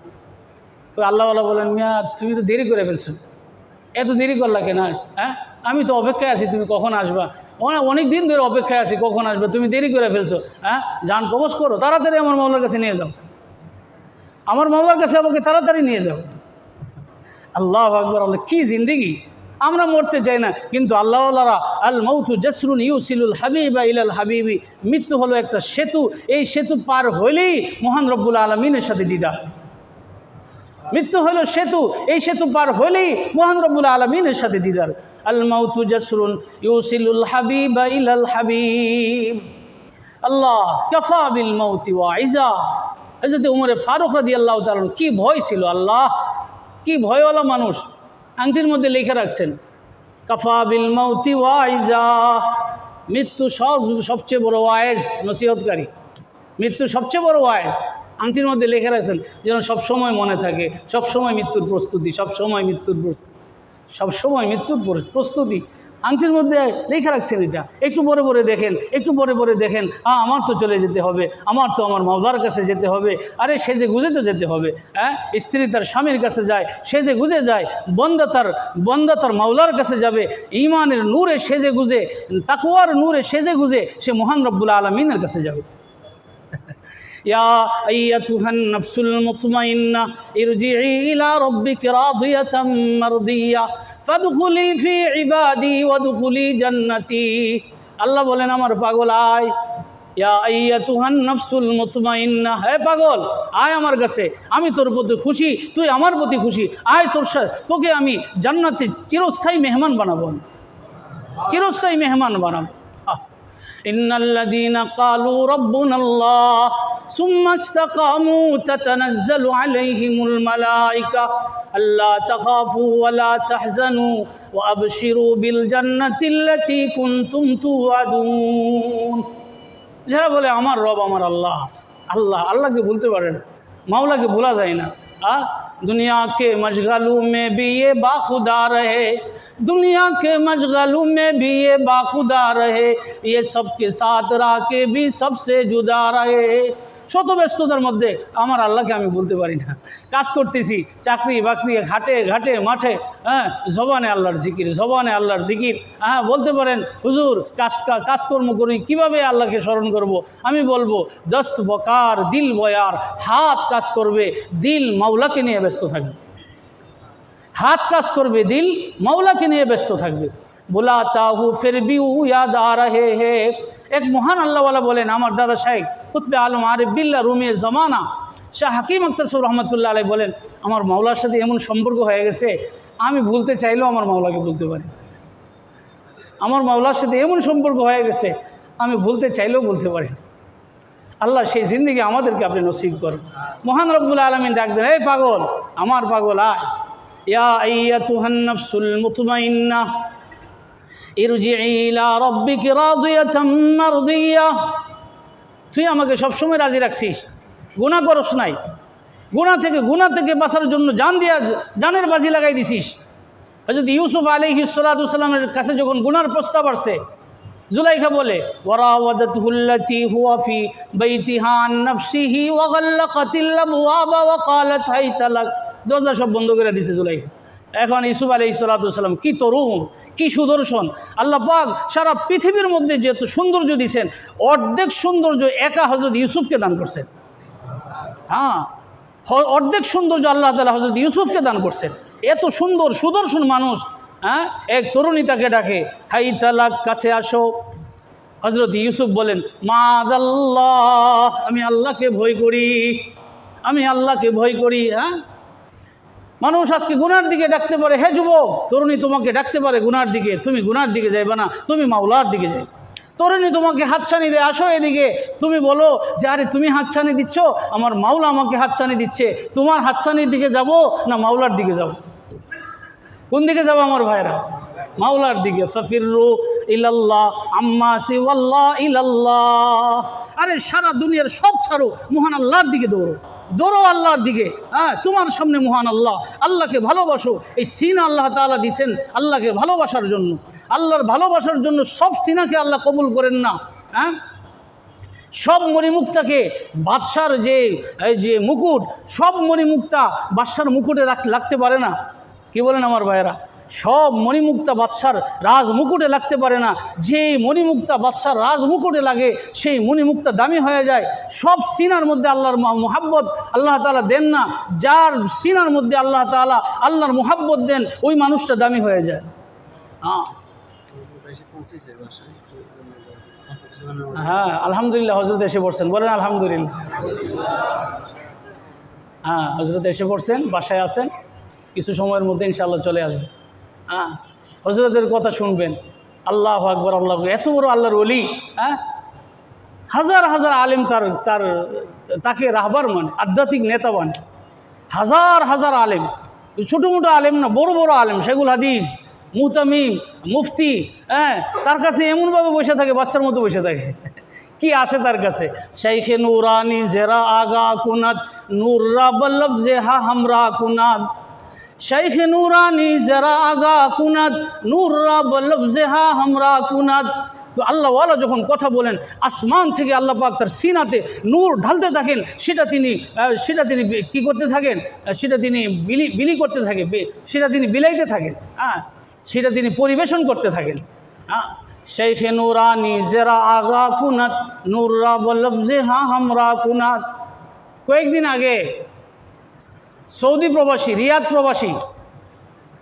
তো আল্লাহওয়ালা বলেন, মিয়া তুমি তো দেরি করে ফেলছো, এত দেরি করলা কেন? আমি তো অপেক্ষায় আছি, তুমি কখন আসবা, অনেক দিন ধরে অপেক্ষায় আছি, কখন আসবে, তুমি দেরি করে ফেলছো। জান কবজ করো, তাড়াতাড়ি আমার মাওলার কাছে নিয়ে যাও, আমার মাওলার কাছে আমাকে তাড়াতাড়ি নিয়ে যাও। আল্লাহু আকবার। আল্লাহ কি জিন্দেগি! আমরা মরতে চাই না, কিন্তু আল্লাহওয়ালারা আল মৌতু জাসরুন ইউসিলুল হাবিবা ইলাল হাবিবি, মৃত্যু হলো একটা সেতু, এই সেতু পার হইলেই মহান রব্বুল আলমিনের সাথে দিদার। মৃত্যু হলো সেতু, এই সেতু পার হইলেই মহান রব্বুল আলমিনের সাথে দিদার। আল মৌতু জাসরুন ইউসিলুল হাবিবা ইলাল হাবিব। আল্লাহ কাফা বিল মৌতি ওয়াইজা। হযরত উমর ফারুক রাদিয়াল্লাহু তাআলা কি ভয় ছিল, আল্লাহ কি ভয়ওয়ালা মানুষ। আংটির মধ্যে লিখে রাখছেন, কাফা বিল মৌতি ওয়াইজা, মৃত্যু সবচেয়ে বড় ওয়াইজ, নসিহতকারী। মৃত্যু সবচেয়ে বড় ওয়াইজ। আংটির মধ্যে লিখে রাখছেন যেন সবসময় মনে থাকে, সবসময় মৃত্যুর প্রস্তুতি, সবসময় মৃত্যুর প্রস্তুতি, সবসময় মৃত্যুর প্রস্তুতি। আংটির মধ্যে লেখা রাখছেন এটা। একটু পরে পরে দেখেন, একটু পরে পরে দেখেন, আমার তো চলে যেতে হবে, আমার তো আমার মাওলার কাছে যেতে হবে। আরে সেজে গুজে তো যেতে হবে। স্ত্রী তার স্বামীর কাছে যায়, সেজে গুজে যায়। বন্দা তার মাওলার কাছে যাবে, ঈমানের নূরে সেজে গুজে, তাকওয়ার নূরে সেজে গুজে সে মহান রব্বুল আলামিনের কাছে যাবে। ইয়া আইয়াতুহান নাফসুল মুতমাইন্না ইরজিই ইলা রাব্বিকি রাদিয়াতাম মারদিয়া ফাদখুলি ফি ইবাদি ওয়াদখুলি জান্নাতি। আল্লাহ বলেন আমার পাগল আয়, ইয়া আইয়াতুহান নাফসুল মুতমাইন্না, হে পাগল আয় আমার কাছে, আমি তোর প্রতি খুশি, তুই আমার প্রতি খুশি, আয় তোকে আমি জান্নাতে চিরস্থায়ী মেহমান বানাবো, চিরস্থায়ী মেহমান বানাবো। ইন্নাল্লাযীনা ক্বালু রাব্বুনাল্লাহ সুম্মা ইসতাকামু তাতানাজ্জালু আলাইহিমুল মালায়েকা আল্লা তাখাফু ওয়া লা তাহজানু ওয়া আবশিরু বিল জান্নাতিল্লাতী কুনতুম তুআদুন। যারা বলে আমার রব আমার আল্লাহ, আল্লাহ আল্লাহকে বলতে পারে না, মাওলাকে বলা যায় না। दुनिया के मशगलों में भी ये बाखुदा रहे, दुनिया के मशगलों में भी ये बाखुदा रहे, ये सबके साथ रह के भी सबसे जुदा रहे। শত ব্যস্ততার মধ্যে আমার আল্লাহকে আমি বলতে পারি না। কাজ করতেছি, চাকরি বাকরি, ঘাটে ঘাটে মাঠে, জবানে আল্লাহর জিকির, জবানে আল্লাহর জিকির। বলতে পারেন হুজুর কাজকর্ম করি, কিভাবে আল্লাহকে স্মরণ করব? আমি বলবো দস্ত বকার দিল বয়ার, হাত কাজ করবে, দিল মাওলাকে নিয়ে ব্যস্ত থাকবে। হাত কাজ করবে, দিল মাওলাকে নিয়ে ব্যস্ত থাকবে। বুলাতা হু ফির ভি ইয়াদ আ রহে হে। এক মহান আল্লাহওয়ালা বলেন, আমার দাদা শাইখ কুতবে আলম আরিফ বিল্লাহ রুমিয়ে জমানা শাহ হাকিম আখতার সাহেব রহমতুল্লাহ আলাইহি বলেন, আমার মাওলার সাথে এমন সম্পর্ক হয়ে গেছে, আমি ভুলতে চাইলেও আমার মাওলাকে বলতে পারি। আমার মাওলার সাথে এমন সম্পর্ক হয়ে গেছে, আমি ভুলতে চাইলেও বলতে পারি। আল্লাহ সেই জিন্দেগি আমাদেরকে আপনি নসিব করেন। মহান রব্বুল আলামিন ডাক দেন, এই পাগল, আমার পাগল, আয়। ইয়া আইয়াতুহান নাফসুল মুতমাইন্নাহ ইরজিই ইলা রাব্বিকি রাদিয়াতাম মারদিয়াহ। তুই আমাকে সবসময় রাজি রাখছিস, গুনাহ করস নাই, গুনাহ থেকে বাঁচার জন্য জানের বাজি লাগাই দিছিস। হযরত ইউসুফ আলাইহিস সালাতু ওয়াস সালামের কাছে যখন গুনাহর প্রস্তাব আসছে, জুলাইখা বলে ওয়ারাওয়াদাতুহুল্লাতী হুয়া ফি বাইতিহা আন নাফসিহি ওয়া গাল্লাকাতিল আবওয়াবা ওয়া ক্বালাত হাইতা লাক। দরজা সব বন্ধ করে দিয়েছে জুলাইখা। এখন ইউসুফ আলাইহিস সালাতু ওয়াস সালাম কি তরুণ, কি সুদর্শন। আল্লাহ পাক সারা পৃথিবীর মধ্যে যেহেতু সৌন্দর্য দিয়েছেন, অর্ধেক সৌন্দর্য একা হযরত ইউসুফকে দান করছেন। অর্ধেক সৌন্দর্য আল্লাহ তাআলা হযরত ইউসুফকে দান করছেন। এত সুন্দর সুদর্শন মানুষ, এক তরুণী তাকে ডাকে, হাই তালাক, কাছে আসো। হযরত ইউসুফ বলেন, মাআদাল্লাহ, আমি আল্লাহকে ভয় করি, আমি আল্লাহকে ভয় করি। মানুষ আজকে গুনার দিকে ডাকতে পারে, হে যুবক, তরুণী তোমাকে ডাকতে পারে গুনার দিকে, তুমি গুনার দিকে যাইবা না, তুমি মাওলার দিকে যাই। তরুণী তোমাকে হাতছানি দেয়, আসো এদিকে, তুমি বলো যে আরে তুমি হাতছানি দিচ্ছ, আমার মাওলা আমাকে হাতছানি দিচ্ছে, তোমার হাতছানির দিকে যাব না মাওলার দিকে যাব? কোন দিকে যাব আমার ভাইরা? মাওলার দিকে। ফাফিরু ইলাল্লাহ আম্মা সিওয়াল্লাহ ইলাল্লাহ। আরে সারা দুনিয়ার সব ছাড়ো, মহান আল্লাহর দিকে দৌড়ো, দৌড়ো আল্লাহর দিকে। তোমার সামনে মহান আল্লাহ, আল্লাহকে ভালোবাসো। এই সিনা আল্লাহ তাআলা দিয়েছেন আল্লাহকে ভালোবাসার জন্য। আল্লাহর ভালোবাসার জন্য সব সিনাকে আল্লাহ কবুল করেন না। সব মণিমুক্তাকে বাদশার যে মুকুট, সব মণিমুক্তা বাদশার মুকুটে লাগতে পারে না। কি বলেন আমার ভাইয়েরা? সব মণিমুক্তা বাদশার রাজ মুকুটে লাগতে পারে না। যে মণিমুক্তা বাদশার রাজ মুকুটে লাগে, সেই মণিমুক্তা দামি হয়ে যায়। সব সিনার মধ্যে আল্লাহর মুহাব্বত আল্লাহ তাআলা দেন না। যার সিনার মধ্যে আল্লাহ তাআলা আল্লাহর মুহাব্বত দেন, ওই মানুষটা দামি হয়ে যায়। হ্যাঁ, আলহামদুলিল্লাহ, হযরত এসে পড়ছেন, বলেন আলহামদুলিল্লাহ। হযরত এসে পড়ছেন, বাসায় আছেন, কিছু সময়ের মধ্যে ইনশাআল্লাহ চলে আসবে। হযরতের কথা শুনবেন। আল্লাহু আকবার, আল্লাহ, এত বড় আল্লাহর ওলি। হাজার হাজার আলেম তাকে রাহবার মানে, আধ্যাত্মিক নেতা মানে। হাজার হাজার আলেম, ছোটো মোটো আলেম না, বড় বড় আলেম, শেখুল হাদিস, মুহতামিম, মুফতি, তার কাছে এমনভাবে বসে থাকে, বাচ্চার মতো বসে থাকে। কি আছে তার কাছে? শাইখে নুরানি জেরা আগা কুনাত নূররা বল্লভ জেহা হামরা কুনাত। শাইখে নুরানি জেরা আগা কুনাত নূররা বল্লভ জেহা হামরা কুনাত। তো আল্লাহওয়ালা যখন কথা বলেন, আসমান থেকে আল্লাহ পাক তার সিনাতে নূর ঢালতে থাকেন। সেটা তিনি কী করতে থাকেন? সেটা তিনি বিলি করতে থাকেন, সেটা তিনি বিলাইতে থাকেন, সেটা তিনি পরিবেশন করতে থাকেন। শাইখে নুরানি জেরা আগা কুনাত নূররা বল্লভ জেহা হামরা কুনাত। কয়েকদিন আগে সৌদি প্রবাসী, রিয়াদ প্রবাসী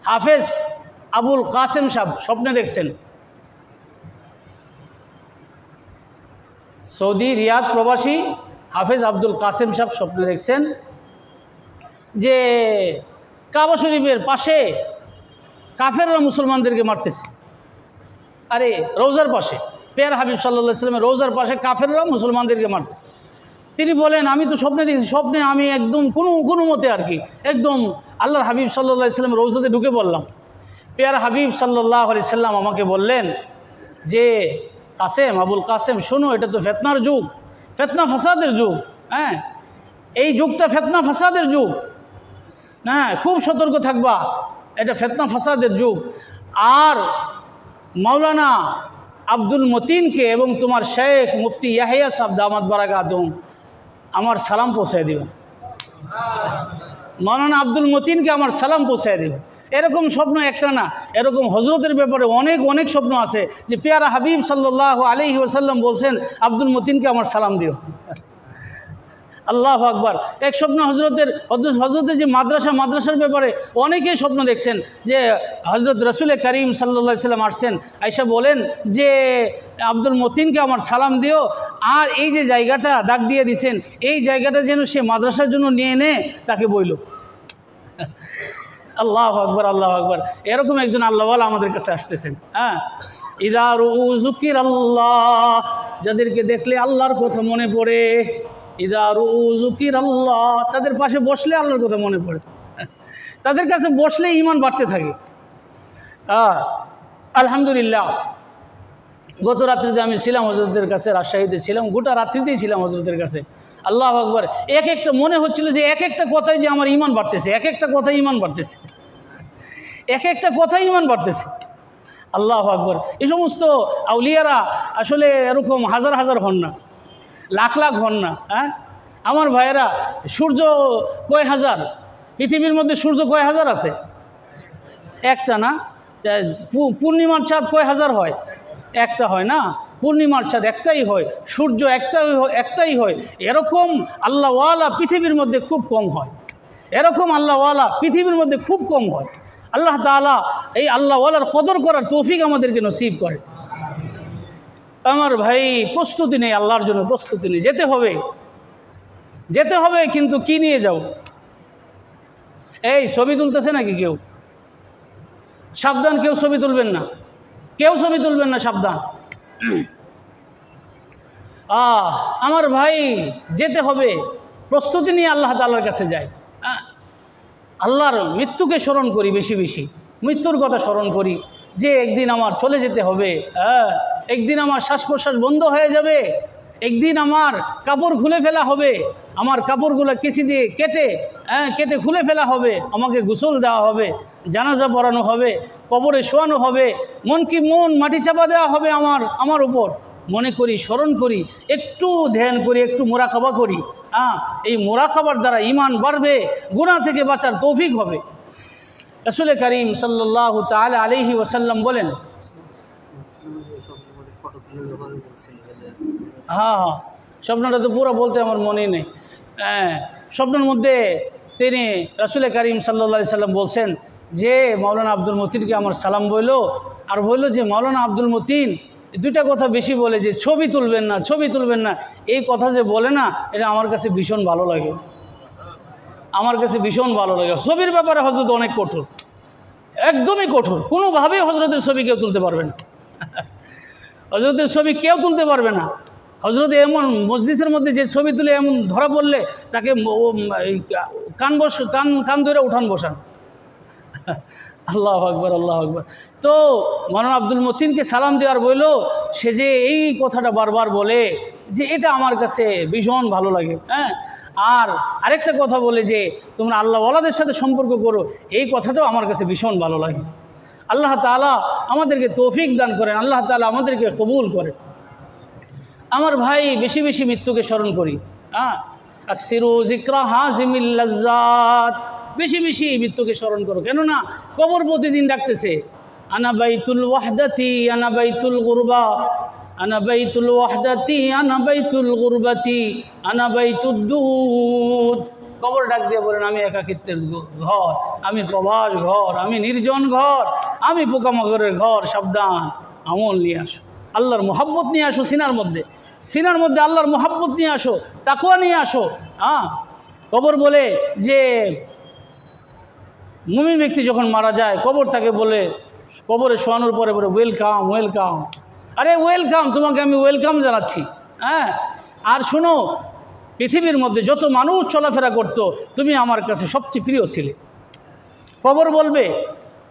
হাফেজ আবুল কাসেম সাহেব স্বপ্নে দেখছেন। সৌদি রিয়াদ প্রবাসী হাফেজ আব্দুল কাসেম সাহেব স্বপ্নে দেখছেন যে কাবা শরীফের পাশে কাফেররা মুসলমানদেরকে মারতেছে। আরে রওজার পাশে পেয়ারা হাবিব সাল্লাল্লাহু আলাইহি ওয়াসাল্লামের রওজার পাশে কাফেররা মুসলমানদেরকে মারত। তিনি বলেন, আমি তো স্বপ্নে দেখছি, স্বপ্নে আমি একদম কোনো মতে আর কি একদম আল্লাহর হাবিব সাল্লাল্লাহু আলাইহি ওয়াসাল্লামের রওজাতে ঢুকে পড়লাম। পেয়ারা হাবিব সাল্লাল্লাহু আলাইহি সাল্লাম আমাকে বললেন যে, কাসেম, আবুল কাসেম, শোনো, এটা তো ফিতনার যুগ, ফিতনা ফাসাদের যুগ। হ্যাঁ, এই যুগটা ফিতনা ফাসাদের যুগ। হ্যাঁ, খুব সতর্ক থাকবা, এটা ফিতনা ফাসাদের যুগ। আর মাওলানা আব্দুল মতিনকে এবং তোমার শেখ মুফতি ইয়াহিয়া সাহেব দামাত বারাকাতুহুম আমার সালাম পৌঁছায় দিবেন। মাওলানা আব্দুল মতিনকে আমার সালাম পৌঁছায় দিবেন। এরকম স্বপ্ন একটা না, এরকম হজরতের ব্যাপারে অনেক স্বপ্ন আছে যে পেয়ারা হাবিব সাল্লাল্লাহু আলাইহি ওয়াসাল্লাম বলছেন আব্দুল মতিনকে আমার সালাম দিও। আল্লাহু আকবার। এক স্বপ্ন হজরতের যে মাদ্রাসার ব্যাপারে অনেকেই স্বপ্ন দেখছেন যে হজরত রসুল করিম সাল্লাল্লাহু আলাইহি ওয়াসাল্লাম আসছেন, আয়েশা বলেন যে আব্দুল মতিনকে আমার সালাম দিও, আর এই যে জায়গাটা দাগ দিয়ে দিছেন এই জায়গাটা যেন সে মাদ্রাসার জন্য নিয়ে তাকে বইল। আল্লাহু আকবার, আল্লাহু আকবার। এরকম একজন আল্লাহওয়ালা আমাদের কাছে আসতেছেন। হ্যাঁ, ইযা রুযুকির আল্লাহ, যাদেরকে দেখলে আল্লাহর কথা মনে পড়ে, ইযা রুযুকির আল্লাহ, তাদের পাশে বসলে আল্লাহর কথা মনে পড়ে, তাদের কাছে বসলে ঈমান বাড়তে থাকে। আলহামদুলিল্লাহ, গত রাত্রিতে আমি ছিলাম হজরতের কাছে, রাজশাহীতে ছিলাম, গোটা রাত্রিতেই ছিলাম হজরতের কাছে। আল্লাহু আকবার। এক একটা মনে হচ্ছিল যে এক একটা কথাই যে আমার ঈমান বাড়তেছে, এক একটা কথাই ঈমান বাড়তেছে, এক একটা কথাই ঈমান বাড়তেছে। আল্লাহু আকবার। এই সমস্ত আউলিয়ারা আসলে এরকম হাজার হাজার হন না, লাখ লাখ হন না। হ্যাঁ, আমার ভাইয়েরা, সূর্য কয় হাজার, পৃথিবীর মধ্যে সূর্য কয় হাজার আছে? একটা না। পূর্ণিমার চাঁদ কয় হাজার হয়? একটা হয় না। পূর্ণিমার চাঁদ একটাই হয়, সূর্য একটাই হয়। এরকম আল্লাহওয়ালা পৃথিবীর মধ্যে খুব কম হয়, এরকম আল্লাহওয়ালা পৃথিবীর মধ্যে খুব কম হয়। আল্লাহ তাআলা এই আল্লাহওয়ালার কদর করার তৌফিক আমাদেরকে নসিব করে। আমার ভাই, প্রস্তুতি নেই, আল্লাহর জন্য প্রস্তুতি নেই। যেতে হবে, কিন্তু কি নিয়ে যাও? এই ছবি তুলতেছে নাকি কেউ? সাবধান, কেউ ছবি তুলবেন না, কেউ ছবি তুলবেন না, সাবধান। আমার ভাই, যেতে হবে, প্রস্তুতি নিয়ে আল্লাহ তাআলার কাছে যাই। আল্লাহর মৃত্যুকে স্মরণ করি, বেশি বেশি মৃত্যুর কথা স্মরণ করি যে একদিন আমার চলে যেতে হবে। একদিন আমার শ্বাস প্রশ্বাস বন্ধ হয়ে যাবে, একদিন আমার কাপড় খুলে ফেলা হবে, আমার কাপড়গুলো কেচি দিয়ে কেটে খুলে ফেলা হবে, আমাকে গোসল দেওয়া হবে, জানাজা পড়ানো হবে, কবরে শোয়ানো হবে, মন মাটি চাপা দেওয়া হবে আমার উপর। মনে করি, স্মরণ করি, একটু ধ্যান করি, একটু মোরাকাবা করি। এই মোরাকাবার দ্বারা ঈমান বাড়বে, গুনাহ থেকে বাঁচার তৌফিক হবে। রাসূল করিম সাল্লাল্লাহু তাআলা আলাইহি ওয়াসাল্লাম বলেন, হ্যাঁ, স্বপ্নটা তো পুরো বলতে আমার মনেই নেই। স্বপ্নের মধ্যে তিনি রাসূল করিম সাল্লাল্লাহু আলাইহি সাল্লাম বলছেন যে মাওলানা আব্দুল মতিনকে আমার সালাম বইল, আর বলল যে মাওলানা আব্দুল মতিন দুইটা কথা বেশি বলে, যে ছবি তুলবেন না, এই কথা যে বলে না, এটা আমার কাছে ভীষণ ভালো লাগে, আমার কাছে ভীষণ ভালো লাগে। ছবির ব্যাপারে হযরত অনেক কঠোর, একদমই কঠোর, কোনোভাবেই হযরতের ছবি কেউ তুলতে পারবে না, হযরতের ছবি কেউ তুলতে পারবে না। হযরত এমন মজলিসের মধ্যে যে ছবি তুলে এমন ধরা পড়লে তাকে কান ধরে উঠান বসান। আল্লাহু আকবার, আল্লাহু আকবার। তো মাওলানা আব্দুল মতিনকে সালাম দেওয়ার বইল, সে যে এই কথাটা বারবার বলে যে এটা আমার কাছে ভীষণ ভালো লাগে। আর আরেকটা কথা বলে যে তোমরা আল্লাহওয়ালাদের সাথে সম্পর্ক করো, এই কথাটাও আমার কাছে ভীষণ ভালো লাগে। আল্লাহ তাআলা আমাদেরকে তৌফিক দান করেন, আল্লাহ তাআলা আমাদেরকে কবুল করেন। আমার ভাই, বেশি বেশি মৃত্যুকে স্মরণ করি। আকসিরু যিকরা হাজিমিল লাজ্জাত, বেশি বেশি মৃত্যুকে স্মরণ করো, কেননা কবর প্রতিদিন ডাকতেছে, আনা বাইতুল ওয়াহদাতি আনা বাইতুল গুরবা, আনা বাইতুল ওয়াহদাতি আনা বাইতুল গুরবাতি আনা বাইতুদ দুদ। কবর ডাক দিয়ে বলেন, আমি একাকিত্বের ঘর, আমি প্রবাস ঘর, আমি নির্জন ঘর, আমি পোকামাকড়ের ঘর, সাবধান, আমল নিয়ে আসো, আল্লাহর মোহাব্বত নিয়ে আসো সিনার মধ্যে আল্লাহর মোহাব্বত নিয়ে আসো, তাকওয়া নিয়ে আসো। কবর বলে যে মুমিন ব্যক্তি যখন মারা যায়, কবর তাকে বলে, কবরে শোয়ানোর পরে বলে ওয়েলকাম, আরে ওয়েলকাম, তোমাকে আমি ওয়েলকাম জানাচ্ছি। হ্যাঁ, আর শোনো, পৃথিবীর মধ্যে যত মানুষ চলাফেরা করতো তুমি আমার কাছে সবচেয়ে প্রিয় ছিলে। কবর বলবে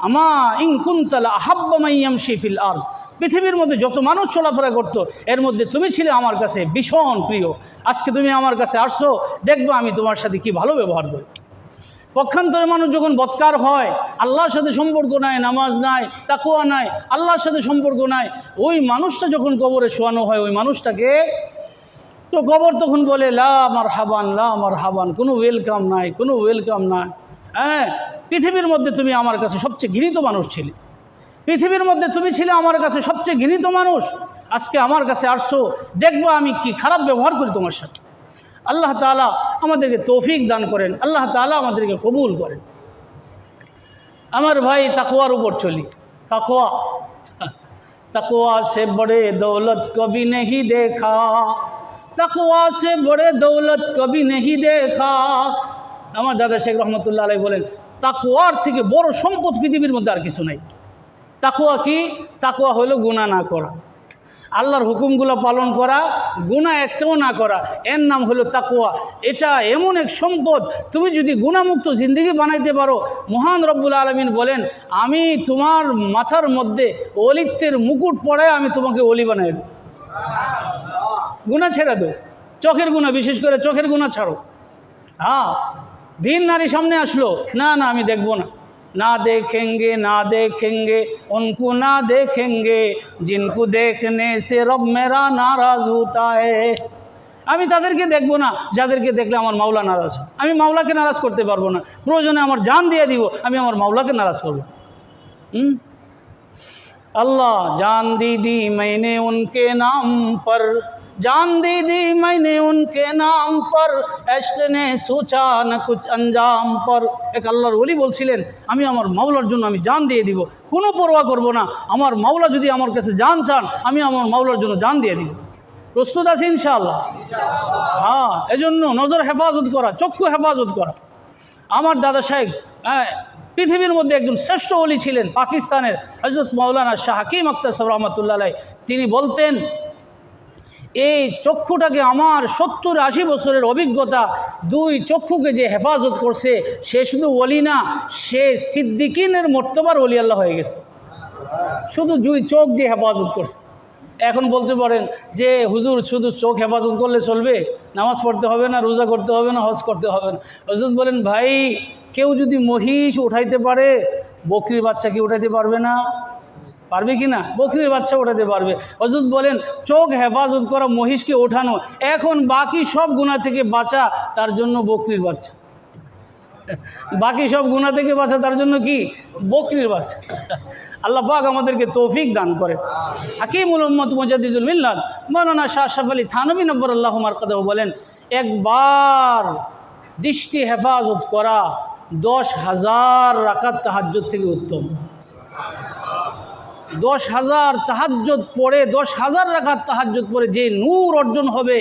আমা ইন কুনতালা আহাব্বা মাইয়ামশি ফিল আরদ, পৃথিবীর মধ্যে যত মানুষ চলাফেরা করতো এর মধ্যে তুমি ছিলে আমার কাছে ভীষণ প্রিয়। আজকে তুমি আমার কাছে আসছো, দেখবো আমি তোমার সাথে কি ভালো ব্যবহার করি। পক্ষান্তরে মানুষ যখন বৎকার হয়, আল্লাহর সাথে সম্পর্ক নাই, নামাজ নাই, তাকওয়া নাই, আল্লাহর সাথে সম্পর্ক নাই, ওই মানুষটা যখন কবরে শোয়ানো হয় ওই মানুষটাকে, তো কবর তখন বলে লা মারহাবান, লা মারহাবান, কোনো ওয়েলকাম নাই, কোনো ওয়েলকাম নাই। হ্যাঁ, পৃথিবীর মধ্যে তুমি আমার কাছে সবচেয়ে ঘৃণিত মানুষ ছিলে, পৃথিবীর মধ্যে তুমি ছিলে আমার কাছে সবচেয়ে ঘৃণিত মানুষ, আজকে আমার কাছে আসছো, দেখবো আমি কি খারাপ ব্যবহার করি তোমার সাথে। আল্লাহ তাআলা আমাদেরকে তৌফিক দান করেন, আল্লাহ তাআলা আমাদেরকে কবুল করেন। আমার ভাই, তাকওয়ার উপর চলি। তাকওয়া, तकवा से बड़े दौलत कभी नहीं देखा, तकवा से बड़े दौलत कभी नहीं देखा। আমার দাদা শেখ রহমতুল্লাহ আলাইহি বলেন, তাকওয়ার থেকে বড় সম্পদ পৃথিবীর মধ্যে আর কিছু নাই। তাকওয়া কি? তাকওয়া হলো গুনাহ না করা, আল্লাহর হুকুমগুলো পালন করা, গুনাহ একটাও না করা, এর নাম হলো তাকওয়া। এটা এমন এক সম্পদ, তুমি যদি গুনাহমুক্ত জিন্দেগি বানাইতে পারো, মহান রব্বুল আলামিন বলেন আমি তোমার মাথার মধ্যে ওলিত্বের মুকুট পড়ে আমি তোমাকে ওলি বানাই দেব। গুনাহ ছেড়ে দো, চোখের গুনাহ, বিশেষ করে চোখের গুনাহ ছাড়ো। হ্যাঁ, ভিন নারী সামনে আসলো, না না আমি দেখবো না, ना देखेंगे ना देखेंगे उनको ना देखेंगे जिनको देखने से रब मेरा नाराज होता है। আমি তাদেরকে দেখবো না যাদেরকে দেখলে আমার মাওলা নারাজ হয়। আমি মাওলাকে নারাজ করতে পারবো না, প্রয়োজনে আমার জান দিয়ে দিব, আমি আমার মাওলাকে নারাজ করব। अल्लाह जान दी दी मैंने उनके नाम पर, जान दी दी मैंने उनके नाम पर, इश्क ने सोचा न कुछ अंजाम पर। एक আল্লাহর ওলি বলছিলেন আমি আমার মাওলার জন্য আমি জান দিয়ে দিব, কোনো পরোয়া করব না, আমার মাওলা যদি আমার কাছে জান চান আমি আমার মাওলার জন্য জান দিয়ে দিব। প্রস্তুত আছি ইনশাআল্লাহ? হ্যাঁ, এজন্য নজর হেফাজত করা, চক্ষু হেফাজত করা। আমার দাদা সাহেব পৃথিবীর মধ্যে একজন শ্রেষ্ঠ ওলি ছিলেন, পাকিস্তানের হযরত মাওলানা শাহ হাকিম আখতার সাহেব রহমাতুল্লাহ আলাইহি। তিনি বলতেন এই চক্ষুটাকে আমার 70-80 বছরের অভিজ্ঞতা, দুই চক্ষুকে যে হেফাজত করছে সে শুধু ওলি না, সে সিদ্দিকিনের মর্তবার ওলি আল্লাহ হয়ে গেছে, শুধু দুই চোখ যে হেফাজত করছে। এখন বলতে পারেন যে হুজুর শুধু চোখ হেফাজত করলে চলবে, নামাজ পড়তে হবে না, রোজা করতে হবে না, হজ করতে হবে না? হুজুর বলেন ভাই, কেউ যদি মহিষ উঠাইতে পারে বকরির বাচ্চা কি উঠাইতে পারবে না? পারবে কি না? বকরির বাচ্চা উঠাতে পারবে। হযরত বলেন চোখ হেফাজত করা, মহিষকে ওঠানো, এখন বাকি সব গুনাহ থেকে বাঁচা তার জন্য বকরির বাচ্চা, বাকি সব গুনাহ থেকে বাঁচা তার জন্য কি? বকরির বাচ্চা। আল্লাহ পাক আমাদেরকে তৌফিক দান করে। হাকিমুল উম্মত মুজাদ্দিদুল মিল্লাত মাওলানা শাহ আশরাফ আলী থানভী নব্বরাল্লাহু মারকাদাহু বলেন একবার দৃষ্টি হেফাজত করা 10,000 রাকাত তাহাজ্জুদ থেকে উত্তম। 10,000 তাহাজ্জুদ পড়ে, 10,000 রাকাত তাহাজ্জুদ পড়ে যে নূর অর্জন হবে,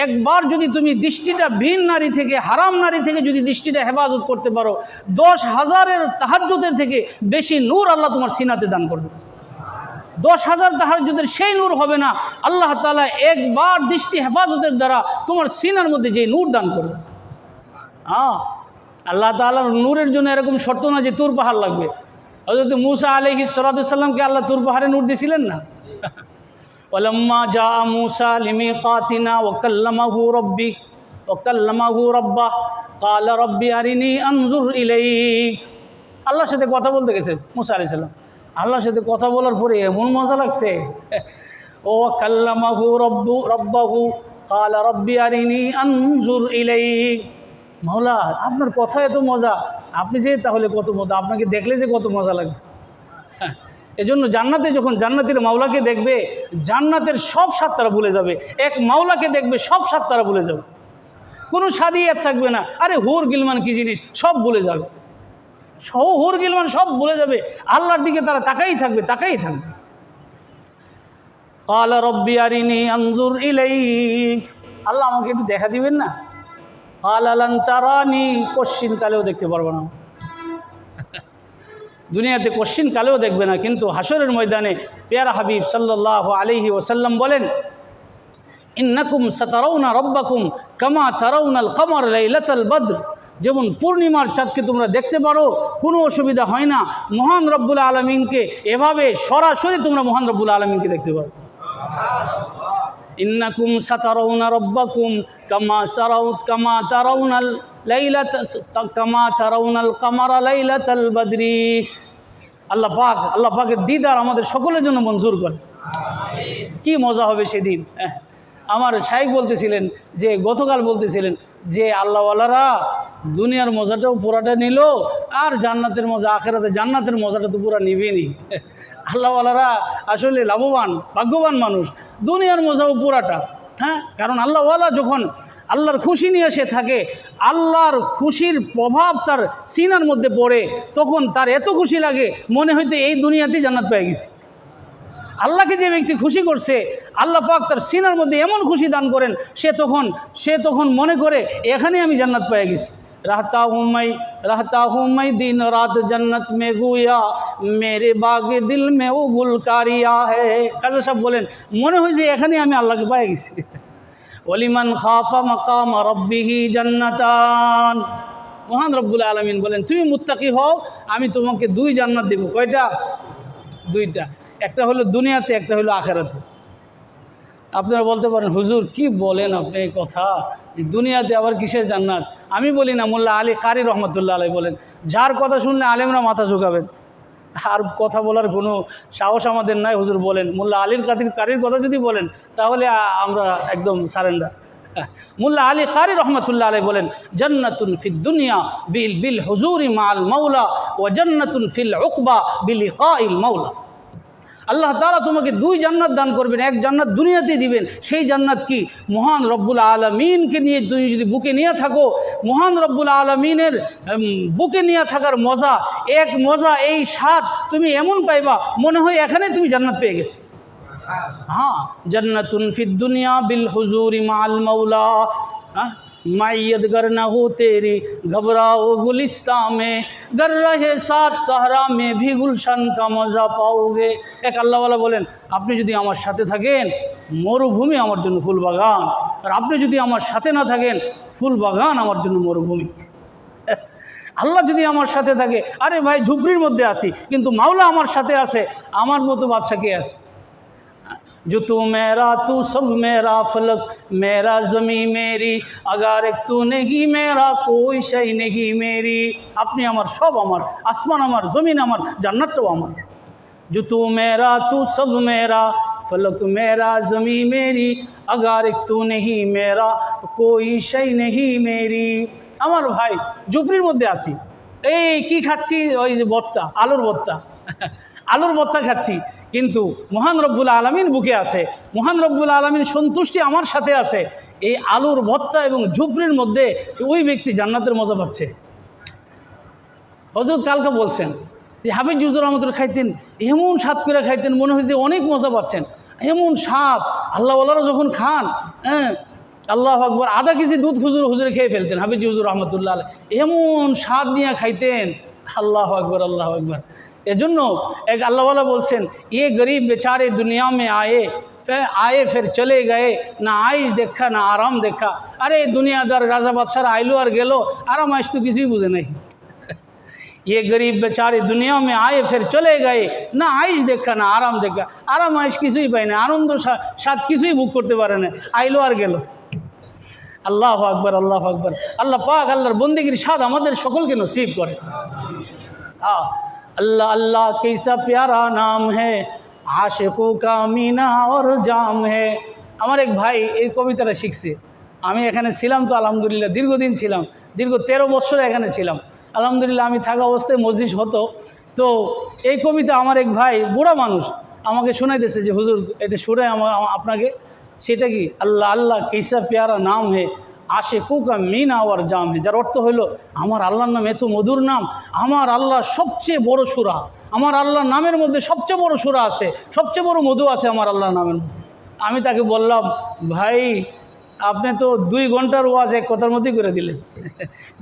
একবার যদি তুমি দৃষ্টিটা ভিন নারী থেকে, হারাম নারী থেকে যদি দৃষ্টিটা হেফাজত করতে পারো, 10,000-এর তাহাজ্জুদের থেকে বেশি নূর আল্লাহ তোমার সিনাতে দান করবে। 10,000 তাহাজ্জুদের সেই নূর হবে না, আল্লাহ তাআলা একবার দৃষ্টি হেফাজতের দ্বারা তোমার সিনার মধ্যে যে নূর দান করবে। আল্লাহ তাআলার নূরের জন্য এরকম শর্ত না যে তুর পাহাড় লাগবে। হযরত মূসা আলাইহিস সালাতু ওয়াস সালামকে আল্লাহ তুর পাহাড়ে নূর দিয়েছিলেন না? ওয়ালাম্মা জা মূসা লিমিকাতিনা ওয়া কাল্লামাহু রাব্বি ওয়া কাল্লামাহু রাব্বাহ ক্বালা রাব্বি আরিনি আনজুর ইলাইক। আল্লাহর সাথে কথা বলতে গেছে মূসা আলাইহিস সালাম, আল্লাহর সাথে কথা বলার পরে এমন মজা লাগছে। ওয়া কাল্লামাহু রাব্বাহু ক্বালা রাব্বি আরিনি আনজুর ইলাইক। মাওলা আপনার কথা এত মজা, আপনি যে তাহলে কত মজা, আপনাকে দেখলে যে কত মজা লাগবে। এজন্য জান্নাতে যখন জান্নাতের মাওলাকে দেখবে, জান্নাতের সব স্বাদ তারা ভুলে যাবে। এক মাওলাকে দেখবে সব স্বাদ তারা ভুলে যাবে, কোনো স্বাদই আর থাকবে না। আরে হুর গিলমান কি জিনিস সব ভুলে যাবে, হুর গিলমান সব ভুলে যাবে, আল্লাহর দিকে তারা তাকাই থাকবে, তাকাই থাকবে। ক্বালা রাব্বি আরিনি আনজুর ইলাইক, আল্লাহ আমাকে একটু দেখা দিবেন না? ক্বালা লান তারানি, কশিন কালেও দেখতে পারবো না। দুনিয়াতে কোশ্চিন কালেও দেখবে না, কিন্তু হাসরের ময়দানে পেয়ারা হাবিব সাল্লাল্লাহু আলাইহি ওয়াসাল্লাম বলেন, ইন্নাকুম সাতারাউনা রব্বাকুম কামা তারাউনাল কমর লাইলাতাল বদর, যেমন পূর্ণিমার চাঁদকে তোমরা দেখতে পারো, কোনো অসুবিধা হয় না, মহান রব্বুল আলমিনকে এভাবে সরাসরি তোমরা মহান রব্বুল আলমিনকে দেখতে পারো। ইন্নাকুম সাতারাউনা রব্বাকুম কামা তারাউনাল কমর লাইলাতাল বদরি। আল্লাহ পাকের দিদার আমাদের সকলের জন্য মঞ্জুর করে। কি মজা হবে সেদিন। আমার শাইখ বলতেছিলেন যে, গতকাল বলতেছিলেন যে আল্লাহওয়ালারা দুনিয়ার মজাটাও পুরাটা নিল, আর জান্নাতের মজা, আখেরাতে জান্নাতের মজাটা তো পুরা নিবেনি। আল্লাহওয়ালারা আসলে লাভবান, ভাগ্যবান মানুষ। দুনিয়ার মজাও পুরাটা, হ্যাঁ, কারণ আল্লাহওয়ালা যখন আল্লাহর খুশি নিয়ে সে থাকে, আল্লাহর খুশির প্রভাব তার সিনার মধ্যে পড়ে, তখন তার এত খুশি লাগে মনে হইতে এই দুনিয়াতেই জান্নাত পেয়ে গেছে। আল্লাহকে যে ব্যক্তি খুশি করছে, আল্লাহ পাক তার সিনার মধ্যে এমন খুশি দান করেন, সে তখন মনে করে এখানে আমি জান্নাত পেয়ে গেছি। रहता हूँ मैं दिन रात जन्नत में गुया मेरे बाग दिल में वो गुलकारिया है। কাজী সাহেব বলেন, মনে হয় যে এখানে আমি আল্লাহকে পেয়ে গেছি। ওলিমান খাফা মাকাম রব্বিহি জান্নাতান। মহান রব্বুল আলামিন বলেন, তুমি মুত্তাকি হও, আমি তোমাকে 2 জান্নাত দেব। কয়টা? 2টা। একটা হলো দুনিয়াতে, একটা হলো আখেরাতে। আপনারা বলতে পারেন, হুজুর কি বলেন আপনি এই কথা, দুনিয়াতে আবার কিসের জান্নাত? আমি বলি না, মোল্লা আলী কারি রহমতুল্লাহ আলাই বলেন, যার কথা শুনলে আলেমরা মাথা ঝুঁকাবেন, আর কথা বলার কোনো সাহস আমাদের নাই। হুজুর বলেন, মোল্লা আলীর কারির কথা যদি বলেন তাহলে আমরা একদম সারেন্ডার। মোল্লা আলী কারি রহমতুল্লাহ আলাই বলেন, জান্নাতুন ফিদ দুনিয়া বিল হুজুরি মাল মাওলা ওয়া জান্নাতুন ফিল উকবা বিল লিকাইল মাওলা। আল্লাহ তাআলা তোমাকে 2 জান্নাত দান করবেন, এক জান্নাত দুনিয়াতে দিবেন। সেই জান্নাত কি? মহান রব্বুল আলমিনকে নিয়ে তুমি যদি বুকে নিয়ে থাকো, মহান রব্বুল আলমিনের বুকে নিয়ে থাকার মজা, এক মজা, এই স্বাদ তুমি এমন পাইবা মনে হয় এখানে তুমি জান্নাত পেয়ে গেছে। হ্যাঁ, জান্নাতুন ফিদ দুনিয়া বিল হুজুরি মাল মাওলা, मायत गर न हो तेरी घबराओ गुलिस्तां में, गर रहे साथ सहरा में भी गुलशन का मजा पाओगे। एक আল্লাহওয়ালা বলেন, আপনি যদি আমার সাথে থাকেন মরুভূমি আমার জন্য ফুল বাগান, আর আপনি যদি আমার সাথে না থাকেন ফুল বাগান আমার জন্য মরুভূমি। আল্লাহ যদি আমার সাথে থাকে, আরে ভাই ঝুপড়ির মধ্যে আছি কিন্তু মাওলা আমার সাথে আছে, আমার মতো বাদশা কে আছে? जो तू मेरा तू सब मेरा फलक मेरा ज़मी मेरी अगर एक तू नहीं मेरा कोई शय नहीं मेरी। আপনি আমার সব, আমার আসমান আমার, জমিন আমার, জান্নাতটাও আমার। जो तू मेरा तू सब मेरा फलक मेरा ज़मी मेरी अगर एक तू नहीं मेरा कोई शय नहीं मेरी। আমার ভাই ঝুপড়ির মধ্যে আছি, এই কি খাচ্ছি? ওই যে ভর্তা, আলুর ভর্তা, আলুর ভর্তা খাচ্ছি, কিন্তু মহান রব্বুল আলমিন বুকে আছে, মহান রব্বুল আলমিন সন্তুষ্টি আমার সাথে আছে। এই আলুর ভর্তা এবং ঝুপড়ির মধ্যে ওই ব্যক্তি জান্নাতের মজা পাচ্ছে। হযরত কালকে বলছেন যে হাফিজ হুজুর রহমতুল্লাহ খাইতেন, এমন স্বাদ করে খাইতেন মনে হয় যে অনেক মজা পাচ্ছেন, এমন স্বাদ। আল্লাহওয়ালারা যখন খান, হ্যাঁ আল্লাহু আকবার, আধা কেজি দুধ হুজুরে খেয়ে ফেলতেন হাফিজ হুজুর রহমতুল্লাহ আলাইহি, এমন স্বাদ নিয়ে খাইতেন। আল্লাহু আকবার, আল্লাহু আকবার। এজন্য এক আল্লাহওয়ালা বলছেন, ये गरीब बेचारे दुनिया में आए फिर चले गए ना आइश देखा ना आराम देखा। अरे दुनियादार राजा बादशाह आइलो और गेलो, आराम आइश तो किसी बुझे नहीं। ये गरीब बेचारे दुनिया में आए फिर चले गए ना आइश देखा ना आराम देखा। आराम आइश কিছুই পায় না, আনন্দ স্বাদ কিছুই ভোগ করতে পারে না, আইলো আর গেল। আল্লাহু আকবার, আল্লাহু আকবার। আল্লাহ পাক আল্লাহর বন্দেগীর স্বাদ আমাদের সকলকে নসিব করে। হ্যাঁ, अल्लाह अल्लाह कैसा प्यारा नाम है आशिकों का मीना और जाम है। আমার এক ভাই এই কবিতাটা শিখছে, আমি এখানে ছিলাম তো আলহামদুলিল্লাহ, দীর্ঘদিন ছিলাম, দীর্ঘ 13 বছর এখানে ছিলাম আলহামদুলিল্লাহ। আমি থাকা অবস্থায় মসজিদ হতো, তো এই কবিতা আমার এক ভাই বুড়া মানুষ আমাকে শোনাইতেছে যে হুজুর এটা শোনায় আপনাকে। সেটা কি? আল্লাহ আল্লাহ कैसा प्यारा नाम है আশিকু কা মিনা ওয়ার জাম হে, যার অর্থ হইল আমার আল্লাহর নাম এত মধুর নাম, আমার আল্লাহ সবচেয়ে বড় সূরা, আমার আল্লাহর নামের মধ্যে সবচেয়ে বড় সূরা আছে, সবচেয়ে বড় মধু আছে আমার আল্লাহর নামের মধ্যে। আমি তাকে বললাম, ভাই আপনি তো 2 ঘন্টার ওয়াজ এক কথার মধ্যেই করে দিলেন।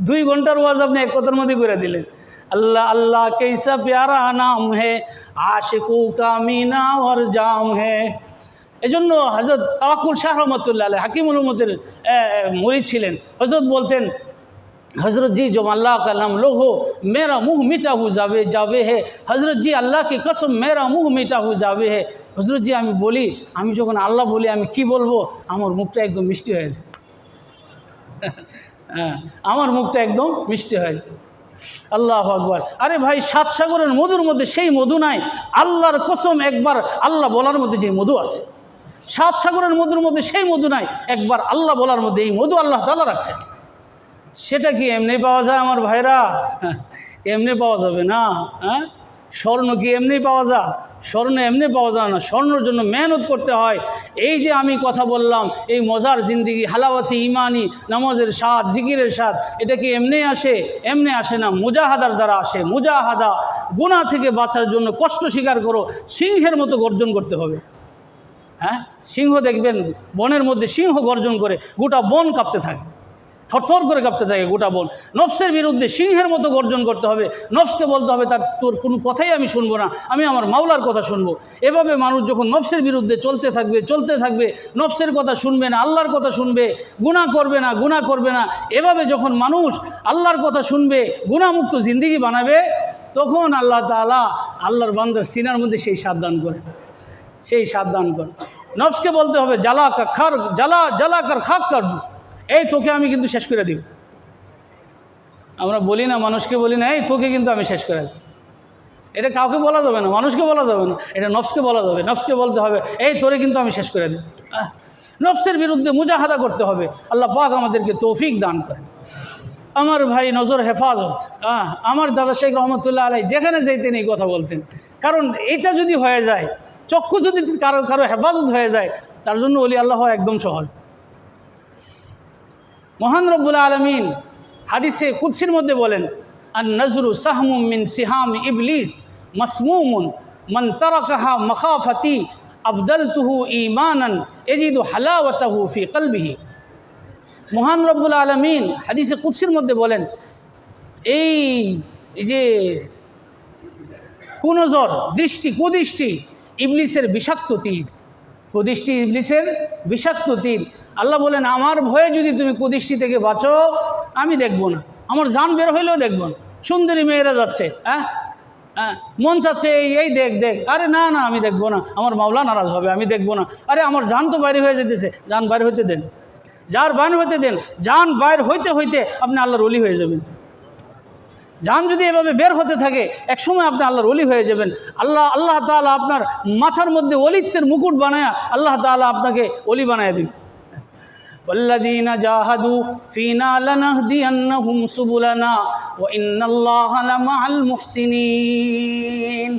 2 ঘন্টার ওয়াজ আপনি এক কথার মধ্যেই করে দিলেন। अल्लाह अल्लाह कैसा प्यारा नाम है, आशिकों का मीना और जाम है। এজন্য হযরত তাওয়াক্কুল শাহ রহমাতুল্লাহ আলাইহি হাকিমুল উম্মতের মুরিদ ছিলেন। হযরত বলতেন, हज़रत जी जो अल्लाह का नाम लो हो मेरा मुँह मीठा हो जावे जावे है। हज़रत जी अल्लाह की कसम मेरा मुँह मीठा हो जावे है। हज़रत जी আমি বলি, আমি যখন আল্লাহ বলি আমি কি বলবো, আমার মুখটা একদম মিষ্টি হয়ে যায়। হ্যাঁ, আমার মুখটা একদম মিষ্টি হয়ে যায়। আল্লাহু আকবার। আরে ভাই, সাত সাগরের মধুর মধ্যে সেই মধু নাই, আল্লাহর কসম একবার আল্লাহ বলার মধ্যে যে মধু আছে। সাত সাগরের মধুর মধ্যে সেই মধু নাই, একবার আল্লাহ বলার মধ্যে এই মধু আল্লাহ তাআলা রাখছেন। সেটা কি এমনি পাওয়া যায় আমার ভাইরা? এমনি পাওয়া যাবে না। হ্যাঁ, স্বর্ণ কি এমনি পাওয়া যায়? স্বর্ণ এমনি পাওয়া যায় না, স্বর্ণের জন্য মেহনত করতে হয়। এই যে আমি কথা বললাম, এই মজার জিন্দিগি, হালাওয়াতি ইমানি, নামাজের স্বাদ, জিকিরের স্বাদ, এটা কি এমনি আসে? এমনি আসে না, মুজাহাদার দ্বারা আসে। মুজাহাদা, গুনাহ থেকে বাঁচার জন্য কষ্ট স্বীকার করো, সিংহের মতো গর্জন করতে হবে। হ্যাঁ, সিংহ দেখবেন বনের মধ্যে সিংহ গর্জন করে, গোটা বন কাঁপতে থাকে, থরথর করে কাঁপতে থাকে গোটা বন। নফসের বিরুদ্ধে সিংহের মতো গর্জন করতে হবে। নফসকে বলতে হবে তোর কোনো কথাই আমি শুনবো না, আমি আমার মাওলার কথা শুনবো। এভাবে মানুষ যখন নফসের বিরুদ্ধে চলতে থাকবে, নফসের কথা শুনবে না, আল্লাহর কথা শুনবে, গুনাহ করবে না, এভাবে যখন মানুষ আল্লাহর কথা শুনবে, গুনাহমুক্ত জিন্দেগি বানাবে, তখন আল্লাহ তাআলা আল্লাহর বান্দার সিনার মধ্যে সেই স্বাদ দান করে। নফসকে বলতে হবে জ্বালা কর খাক কর, এই তোকে আমি কিন্তু শেষ করে দিব। আমরা বলি না, মানুষকে বলি না, এই তোকে কিন্তু আমি শেষ করে দেব। এটা কাউকে বলা যাবে না, মানুষকে বলা যাবে না, এটা নফসকে বলা যাবে। নফসকে বলতে হবে, এই তোরে কিন্তু আমি শেষ করে দেব। নফসের বিরুদ্ধে মুজাহাদা করতে হবে। আল্লাহ পাক আমাদেরকে তৌফিক দান করে। আমার ভাই, নজর হেফাজত। আমার দাদা শেখ রহমতুল্লাহ আলাইহি যেখানে যাইতেন এই কথা বলতেন। কারণ এটা যদি হয়ে যায়, চক্ষু যদি কারো হেফাজত হয়ে যায়, তার জন্য ওলি আল্লাহ হওয়া একদম সহজ। মহান রব্বুল আলামিন হাদিসে কুদসির মধ্যে বলেন, আন নজরু সাহমুম মিন সিহাম ইবলিস মাসমুমুন মান তারাকাহা মখাফাতি আবদালতুহু ঈমানান ইয়াজিদু হালাওয়াতাহু ফি কলবিহি। মহান রব্বুল আলামিন হাদিসে কুদসির মধ্যে বলেন, এই যে কুনজর, কুদৃষ্টি ইবলিসের বিষাক্ত তীর। কুদৃষ্টি ইবলিসের বিষাক্ত তীর। আল্লাহ বলেন, আমার ভয়ে যদি তুমি কুদৃষ্টি থেকে বাঁচো, আমি দেখবো না, আমার জান বের হইলেও দেখবো না। সুন্দরী মেয়েরা যাচ্ছে, মন চাচ্ছে এই দেখ, আরে না আমি দেখবো না, আমার মাওলা নারাজ হবে, আমি দেখবো না। আরে আমার জান তো বাইরে হয়ে যেতেছে, জান বাইরে হইতে দেন, জান বাইর হইতে হইতে আপনি আল্লাহর ওলি হয়ে যাবেন। জান যদি এভাবে বের হতে থাকে, একসময় আপনি আল্লাহর ওলি হয়ে যাবেন। আল্লাহ তাআলা আপনার মাথার মধ্যে ওলিত্বের মুকুট বানায়া আল্লাহ তাআলা আপনাকে ওলি বানায় দিবেন। والذين جاهدوا فينا لنهدينهم سبلنا وإن الله لمع المحسنين।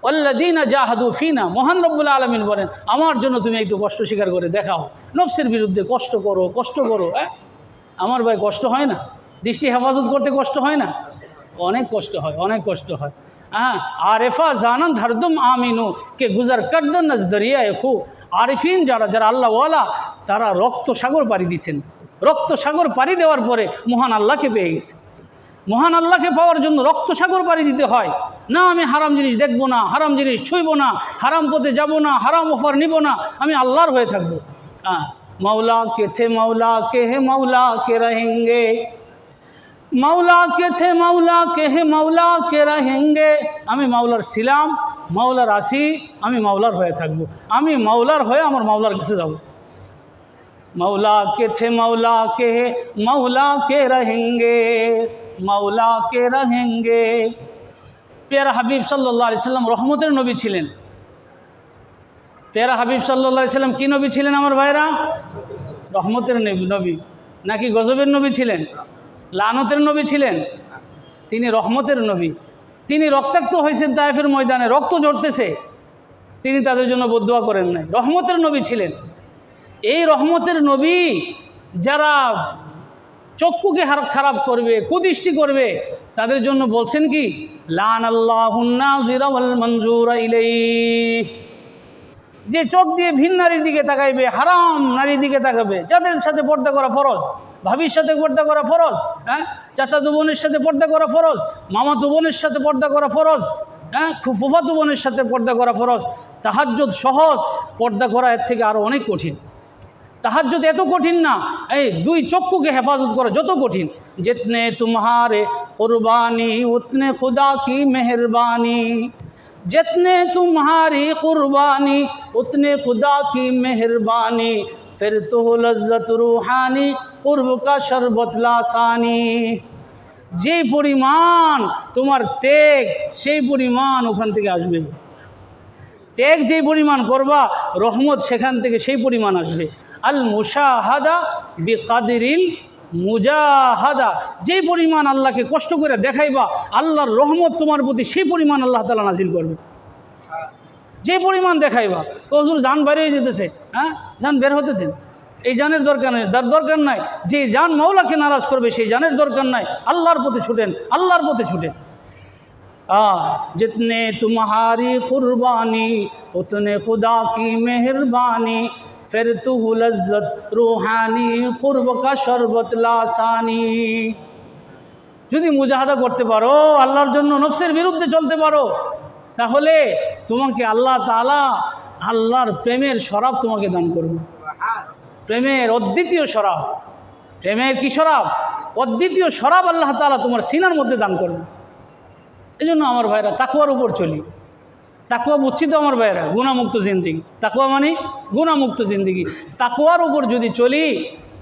والذين جاهدوا فينا, মহান রব্বুল আলামিন বলেন, আমার জন্য তুমি একটু কষ্ট স্বীকার করে দেখাও। নফসের বিরুদ্ধে কষ্ট করো। আমার ভাই, কষ্ট হয় না? দৃষ্টি হেফাজত করতে কষ্ট হয় না? অনেক কষ্ট হয়। আরেফা জানান হরদম আমিনু কে গুজার করদন নজ দরিয়ায়ে খু। আরিফিন যারা আল্লাহ ওয়ালা, তারা রক্ত সাগর পাড়ি দিয়েছেন। রক্ত সাগর পাড়ি দেওয়ার পরে মহান আল্লাহকে পেয়ে গেছে। মহান আল্লাহকে পাওয়ার জন্য রক্ত সাগর পাড়ি দিতে হয়। না আমি হারাম জিনিস দেখবো না, হারাম জিনিস ছুঁইব না, হারাম পথে যাব না, হারাম অফার নিব না, আমি আল্লাহর হয়ে থাকবো। मौला के थे मौला के है मौला के रहेंगे, मौला के थे मौला के है मौला के रहेंगे। আমি মাওলার ছিলাম, মাওলার আছি, আমি মাওলার হয়ে থাকবো, আমি মাওলার হয়ে আমার মাওলার কাছে যাব। मौला के थे मौला के है मौला के रहेंगे, मौला के रहेंगे। प्यारा হাবিব সাল্লাল্লাহু আলাইহি সাল্লাম রহমতের নবী ছিলেন। প্যারা হাবিব সাল্লাল্লাহু আলাইহি সাল্লাম কি নবী ছিলেন আমার ভাইরা? রহমতের নবী নাকি গজবের নবী ছিলেন? লানতের নবী ছিলেন? তিনি রহমতের নবী। তিনি রক্তাক্ত হয়েছেন তায়েফের ময়দানে, রক্ত ঝরতেছে, তিনি তাদের জন্য বদদুয়া করেন নাই, রহমতের নবী ছিলেন। এই রহমতের নবী যারা চক্ষুকে খারাপ করবে, কুদৃষ্টি করবে, তাদের জন্য বলছেন কি, লানাল্লাহুন নাযিরা ওয়াল মানজুরা ইলাইহি। যে চোখ দিয়ে ভিন নারীর দিকে তাকাইবে, হারাম নারীর দিকে তাকাবে, যাদের সাথে পর্দা করা ফরজ, ভাবির সাথে পর্দা করা ফরজ, হ্যাঁ, চাচাতো বোনের সাথে পর্দা করা ফরজ, মামাতো বোনের সাথে পর্দা করা ফরজ, হ্যাঁ, ফুফাতো বোনের সাথে পর্দা করা ফরজ। তাহাজ্জুদ সহজ, পর্দা করা এর থেকে আরও অনেক কঠিন। তাহাজ্জুদ এত কঠিন না, এই দুই চক্ষুকে হেফাজত করা যত কঠিন। জিতনে তুমহারে কুরবানি উতনে খুদা কি মেহরবানি, जितने तुम्हारी कुर्बानी उतने खुदा की मेहरबानी, फिर तो लज्जत रूहानी कुर्ब का शरबत लासानी। যে পরিমাণ তোমার ত্যাগ সেই পরিমাণ ওখান থেকে আসবে, ত্যাগ যে পরিমাণ করবা রহমত সেখান থেকে সেই পরিমাণ আসবে। আল মুশাহাদা বিকাদরিল মুজাহাদা, যে পরিমাণ আল্লাহকে কষ্ট করে দেখাইবা আল্লাহর রহমত তোমার প্রতি সেই পরিমাণ আল্লাহ তাআলা নাজিল করবে। যে পরিমাণ দেখাইবা, হুজুর জান বেরিয়ে যেতেছে, হ্যাঁ জান বের হতে দিন, এই জানের দরকার নেই, দরকার নাই। যে জান মাওলাকে নারাজ করবে সেই জানের দরকার নাই। আল্লাহর পথে ছুটেন, আল্লাহর পথে ছুটেন। जितने तुम्हारी कुर्बानी उतने खुदा की मेहरबानी, फिर तू लज्जत रूहानी कुर्ब का शरबत लासानी। যদি মুজাহাদা করতে পারো, আল্লাহর জন্য নফসের বিরুদ্ধে চলতে পারো, তাহলে তোমাকে আল্লাহ তাআলা আল্লাহর প্রেমের শরাব তোমাকে দান করবে। প্রেমের অদ্বিতীয় শরাব, প্রেমের কি শরাব? অদ্বিতীয় শরাব আল্লাহ তাআলা তোমার সিনার মধ্যে দান করবে। এই জন্য আমার ভাইরা তাকওয়ার উপর চলি। তাকওয়া বুঝছি তো আমার ভাইরা, গুনাহমুক্ত জিন্দিগি। তাকওয়া মানে গুনাহমুক্ত জিন্দিগি। তাকওয়ার উপর যদি চলি,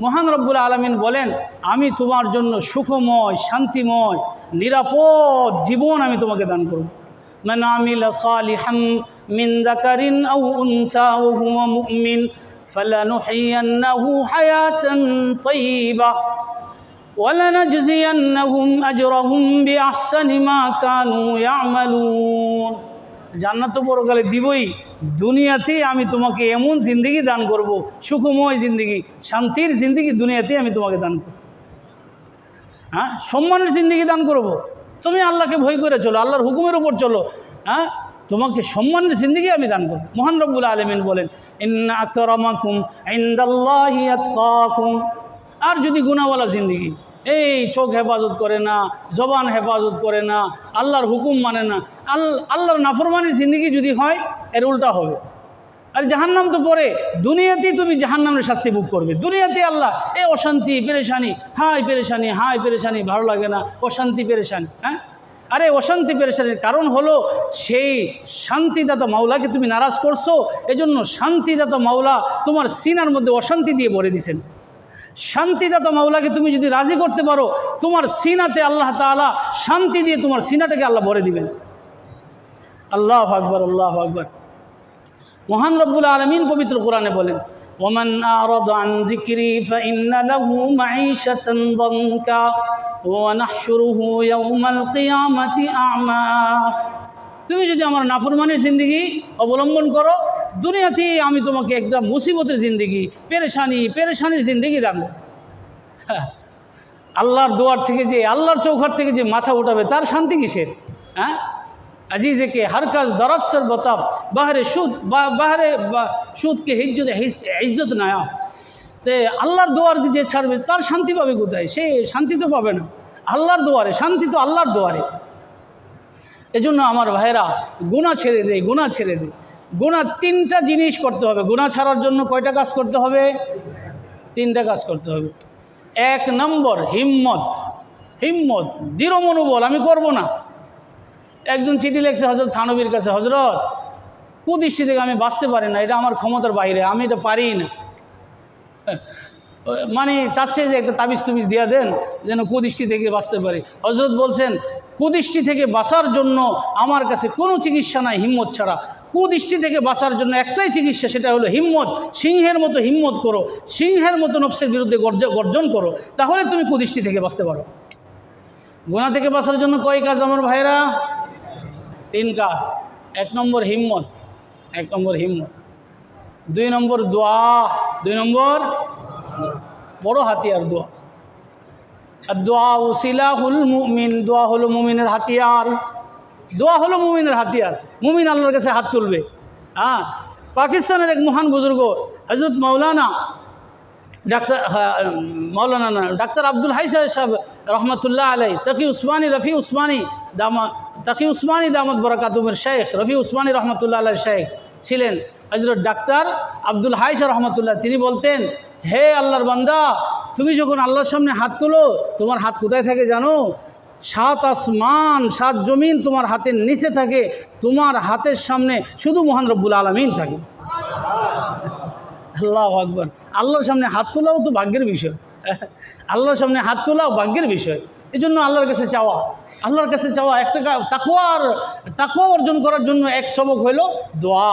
মহান রব্বুল আলামিন বলেন আমি তোমার জন্য সুখময়, শান্তিময়, নিরাপদ জীবন আমি তোমাকে দান করব। মান আমিলা সালিহাম মিন যাকারিন আও উনসা ওয়া হুয়া মুমিন ফালানুহিয়ান্নাহু হায়াতান তাইয়্যিবা ওয়ালানাজজিয়ান্নাহুম আজরাহুম বিআহসানি মা কানু ইয়ামালুন। জান্নাত তো পরকালে দিবই, দুনিয়াতেই আমি তোমাকে এমন জিন্দিগি দান করব, সুখময় জিন্দিগি, শান্তির জিন্দিগি দুনিয়াতেই আমি তোমাকে দান করব। হ্যাঁ, সম্মানের জিন্দিগি দান করব। তুমি আল্লাহকে ভয় করে চলো, আল্লাহর হুকুমের উপর চলো, হ্যাঁ, তোমাকে সম্মানের জিন্দিগি আমি দান করব। মহান রব্বুল আলামিন বলেন ইন্না আকরামাকুম ইনদাল্লাহি আতকাকুম। আর যদি গুনাহওয়ালা জিন্দিগি, এই চোখ হেফাজত করে না, জবান হেফাজত করে না, আল্লাহর হুকুম মানে না, আল্লাহর নাফরমানির জিন্দিগি যদি হয়, এর উল্টা হবে। আর জাহান্নাম তো পরে, দুনিয়াতেই তুমি জাহান্নামের শাস্তি ভোগ করবে। দুনিয়াতে আল্লাহ এই অশান্তি পেরেশানি, হাই পেরেশানি, হাই পেরেশানি, ভালো লাগে না, অশান্তি পেরেশানি। হ্যাঁ, আরে অশান্তি পেরেশানির কারণ হলো সেই শান্তিদাতা মাওলাকে তুমি নারাজ করছো। এজন্য শান্তিদাতা মাওলা তোমার সিনার মধ্যে অশান্তি দিয়ে ভরে দিয়েছেন। শান্তিদাতা মাওলাকে তুমি যদি রাজি করতে পারো, তোমার সিনাতে আল্লাহ তাআলা শান্তি দিয়ে তোমার সিনাটাকে আল্লাহ ভরে দিবেন। আল্লাহু আকবার, আল্লাহু আকবার। মহান রব্বুল আলামিন পবিত্র কোরআনে বলেন ওমান আরাদা আন যিকরি ফাইন্না লাহু মাঈশাতান দানকা ওয়া নাহশুরুহু ইয়াওমাল কিয়ামাতি আ'মা। তুমি যদি আমার নাফরমানির জিন্দিগি অবলম্বন করো, দুনিয়াতেই আমি তোমাকে একদম মুসিবতের জিন্দিগি, পেরেশানির জিন্দিগি দান। হ্যাঁ, আল্লাহর দুয়ার থেকে যে, আল্লাহর চৌখাট থেকে যে মাথা উঠাবে তার শান্তি কিসের? হ্যাঁ, আজিজে কে হর কাজ দরফসর বতাব বাহারে সুদ, বাহারে সুদকে ইজ্জত নায়া। তে আল্লাহর দুয়ার যে ছাড়বে তার শান্তি পাবে কোথায়? সে শান্তি তো পাবে না। আল্লাহর দুয়ারে শান্তি তো আল্লাহর দুয়ারে। এজন্য আমার ভাইরা গুনাহ ছেড়ে দেয়, গুনাহ ছেড়ে দেয়। গুনাহ তিনটা জিনিস করতে হবে। গুনাহ ছাড়ার জন্য কয়টা কাজ করতে হবে? তিনটা কাজ করতে হবে। এক নম্বর হিম্মত, হিম্মত, দৃঢ় মনোবল, আমি করব না। একজন চিঠি লেখছে হযরত থানবীর কাছে, হযরত কুদৃষ্টি থেকে আমি বাঁচতে পারি না, এটা আমার ক্ষমতার বাইরে, আমি এটা পারি না। মানে চাচ্ছে যে একটা তাবিজ তুবিজ দিয়া দেন যেন কুদৃষ্টি থেকে বাঁচতে পারি। হযরত বলছেন কুদৃষ্টি থেকে বাঁচার জন্য আমার কাছে কোনো চিকিৎসা নাই হিম্মত ছাড়া। কুদৃষ্টি থেকে বাঁচার জন্য একটাই চিকিৎসা, সেটা হলো হিম্মত। সিংহের মতো হিম্মত করো, সিংহের মতো নফসের বিরুদ্ধে গর্জন করো, তাহলে তুমি কুদৃষ্টি থেকে বাঁচতে পারো। গুনাহ থেকে বাঁচার জন্য কয় কাজ আমার ভাইরা? তিন কাজ। এক নম্বর হিম্মত, এক নম্বর হিম্মত। দুই নম্বর দোয়া, দুই নম্বর বড় হাতিয়ার দোয়া। আর দোয়া উসিলাহুল মুমিন, দোয়া হলো মুমিনের হাতিয়ার। দোয়া হলো মুমিনের হাতিয়ার। মুমিন আল্লাহর কাছে হাত তুলবে। হ্যাঁ, পাকিস্তানের এক মহান বুজুর্গ হযরত মাওলানা ডাক্তার মৌলানা না ডাক্তার আব্দুল হাই সাহেব রহমতুল্লাহ আলাই, তকি উসমানী রফি উসমানী তকি উসমানী দামদ বরকাতুমের শেখ রফি উসমানী রহমতুল্লাহ আলাই শেখ ছিলেন হযরত ডাক্তার আব্দুল হাই সাহেব রহমতুল্লাহ। তিনি বলতেন, হে আল্লাহর বান্দা, তুমি যখন আল্লাহর সামনে হাত তোলো, তোমার হাত কোথায় থাকে জানো? 7 আসমান 7 জমিন তোমার হাতের নিচে থাকে, তোমার হাতের সামনে শুধু মহান রব্বুল আলামিন থাকে। আল্লাহু আকবার। আল্লাহর সামনে হাত তোলাও তো ভাগ্যের বিষয়, আল্লাহর সামনে হাত তোলাও ভাগ্যের বিষয়। এই জন্য আল্লাহর কাছে চাওয়া, আল্লাহর কাছে চাওয়া একটা তাকওয়া অর্জন করার জন্য এক সবক হইল দোয়া,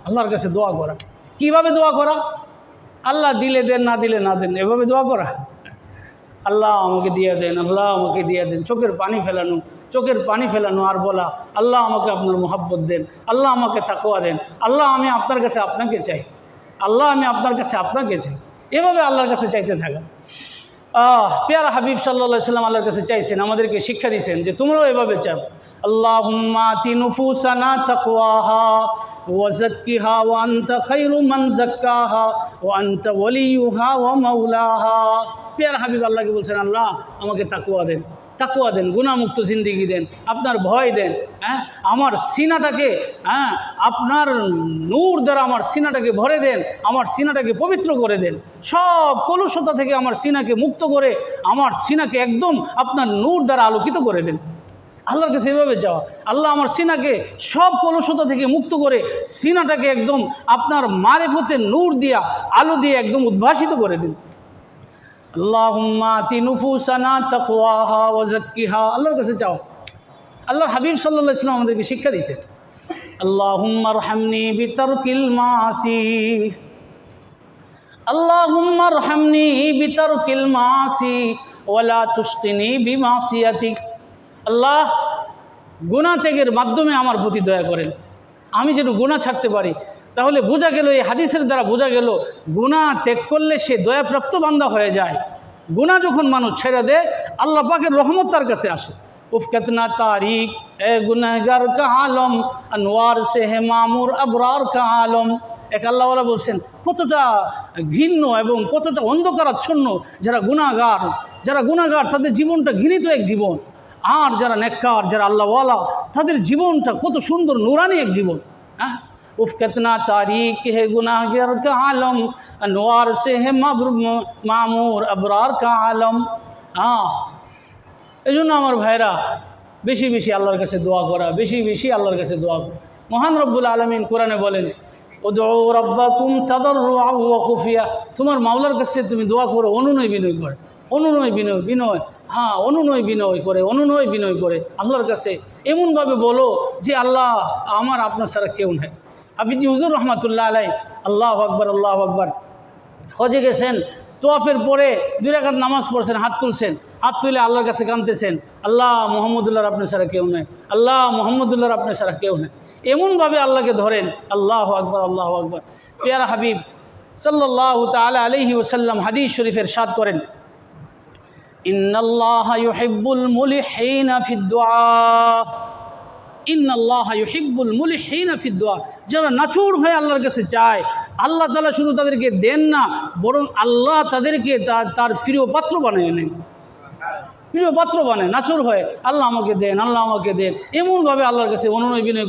আল্লাহর কাছে দোয়া করা। কিভাবে দোয়া করা? আল্লাহ দিলে দেন, না দিলে না দেন, এভাবে দোয়া করা। আল্লাহ আমাকে দিয়ে দেন, আল্লাহ আমাকে দিয়ে দেন, চোখের পানি ফেলানো আর বলা, আল্লাহ আমাকে আপনার মোহাব্বত দেন, আল্লাহ আমাকে তাকওয়া দেন, আল্লাহ আমি আপনার কাছে আপনাকে চাই, আল্লাহ আমি আপনার কাছে আপনাকে চাই। এভাবে আল্লাহর কাছে চাইতে থাকা। পেয়ারা হাবিব সাল্লাল্লাহু আলাইহি সাল্লাম আল্লাহর কাছে চাইছেন, আমাদেরকে শিক্ষা দিয়েছেন যে তোমরাও এভাবে চাও। আল্লাহুম্মা আতি নুফুসানা তাকওয়াহা ওয়া যাক্কিহা ওয়া আনতা খায়রু মান যাক্কাহা ওয়া আনতা ওয়ালিয়ুহা ওয়া মাওলাহা। পেয়ারা হাবিব আল্লাহকে বলছেন, আল্লাহ আমাকে তাকওয়া দেন, গুনাহমুক্ত জিন্দেগি দেন, আপনার ভয় দেন। আমার সিনাটাকে আপনার নূর দ্বারা আমার সিনাটাকে ভরে দেন, আমার সিনাটাকে পবিত্র করে দেন, সব কলুষতা থেকে আমার সিনাকে মুক্ত করে আমার সিনাকে একদম আপনার নূর দ্বারা আলোকিত করে দেন। আল্লাহর কাছে এভাবে যাওয়া, আল্লাহ আমার সিনাকে সব কলুষতা থেকে মুক্ত করে সিনাটাকে একদম আপনার মারিফতের নূর দিয়া আলো দিয়ে একদম উদ্ভাসিত করে দিন। আল্লাহুম্মা আতি নুফুসানা তাকওয়াহা ওয়া যাক্কিহা। আল্লাহর কাছে চাও। আল্লাহর হাবিব সাল্লাল্লাহু আলাইহি ওয়াসাল্লাম আমাদেরকে শিক্ষা দিয়েছেন, আল্লাহুম্মা আরহামনি বিতারকিল মাসি, আল্লাহুম্মা আরহামনি বিতারকিল মাসি ওয়া লা তুশকিনি বিমাসিয়াতিক। আল্লাহ গুনাহ ত্যাগের মাধ্যমে আমার প্রতি দয়া করেন, আমি যেন গুনাহ ছাড়তে পারি। তাহলে বোঝা গেল, এই হাদিসের দ্বারা বোঝা গেল, গুনাহ ত্যাগ করলে সে দয়াপ্রাপ্ত বান্দা হয়ে যায়। গুনাহ যখন মানুষ ছেড়ে দেয়, আল্লাহ পাকের রহমত তার কাছে আসে। উফ কিতনা তারিক এ গুনাহগার কা আলম, আনওয়ার সে হে মামুর আবরার কা আলম। এক আল্লাহওয়ালা বলছেন, কতটা ঘৃণ্য এবং কতটা অন্ধকারাচ্ছন্ন যারা গুনাহগার, তাদের জীবনটা ঘৃণিত এক জীবন। আর যারা নেককার, যারা আল্লাহওয়ালা, তাদের জীবনটা কত সুন্দর নুরানি এক জীবন। উফ কিতনা তারিক হে গুনাহগার কা আলম, আনওয়ার সে হে মামুর আবরার কা আলম। এই জন্য আমার ভাইরা, বেশি বেশি আল্লাহর কাছে দোয়া করা, বেশি বেশি আল্লাহর কাছে দোয়া করা। মহান রব্বুল আলামিন কোরআনে বলেন, উদউ রাব্বাকুম তাদাররুআন ওয়া খুফিয়া। তোমার মাওলার কাছে তুমি দোয়া করো অনুনয় বিনয় করে, অনুনয় বিনয় করে আল্লাহর কাছে এমনভাবে বলো যে আল্লাহ আমার আপনার ছাড়া কেউ নাই। হাফিজি হুজুর রহমাতুল্লাহ আলাই, আল্লাহু আকবার আল্লাহু আকবার, হজে গেছেন, তোয়াফের পরে 2 রাকাত নামাজ পড়ছেন, হাত তুলে আল্লাহর কাছে কাঁদতেছেন, আল্লাহ মুহাম্মদুল্লাহর আপনার ছাড়া কেউ নাই, আল্লাহ মুহাম্মদুল্লাহর আপনার ছাড়া কেউ নাই। এমনভাবে আল্লাহকে ধরেন। আল্লাহু আকবার আল্লাহু আকবার। পেয়ারা হাবিব সাল্লাল্লাহু তাআলা আলাইহি ওয়াসাল্লাম হাদিস শরীফে ইরশাদ করেন, ইন্নাল্লাহা ইউহিব্বুল মুলিহিনা ফিদ দুআ, ইন্নাল্লাহা ইউহিব্বুল মুলিহিনা ফিদ দুআ। যারা নাচুর হয়ে আল্লাহর কাছে চায়, আল্লাহ তাআলা শুধু তাদেরকে দেন না, বরং আল্লাহ তাদেরকে তার প্রিয় পাত্র বানিয়ে নেন, প্রিয় পাত্র বানায়। নাচুর হয়ে আল্লাহ আমাকে দেন, আল্লাহ আমাকে দেন, এমনভাবে আল্লাহর কাছে অনুনয় বিনয়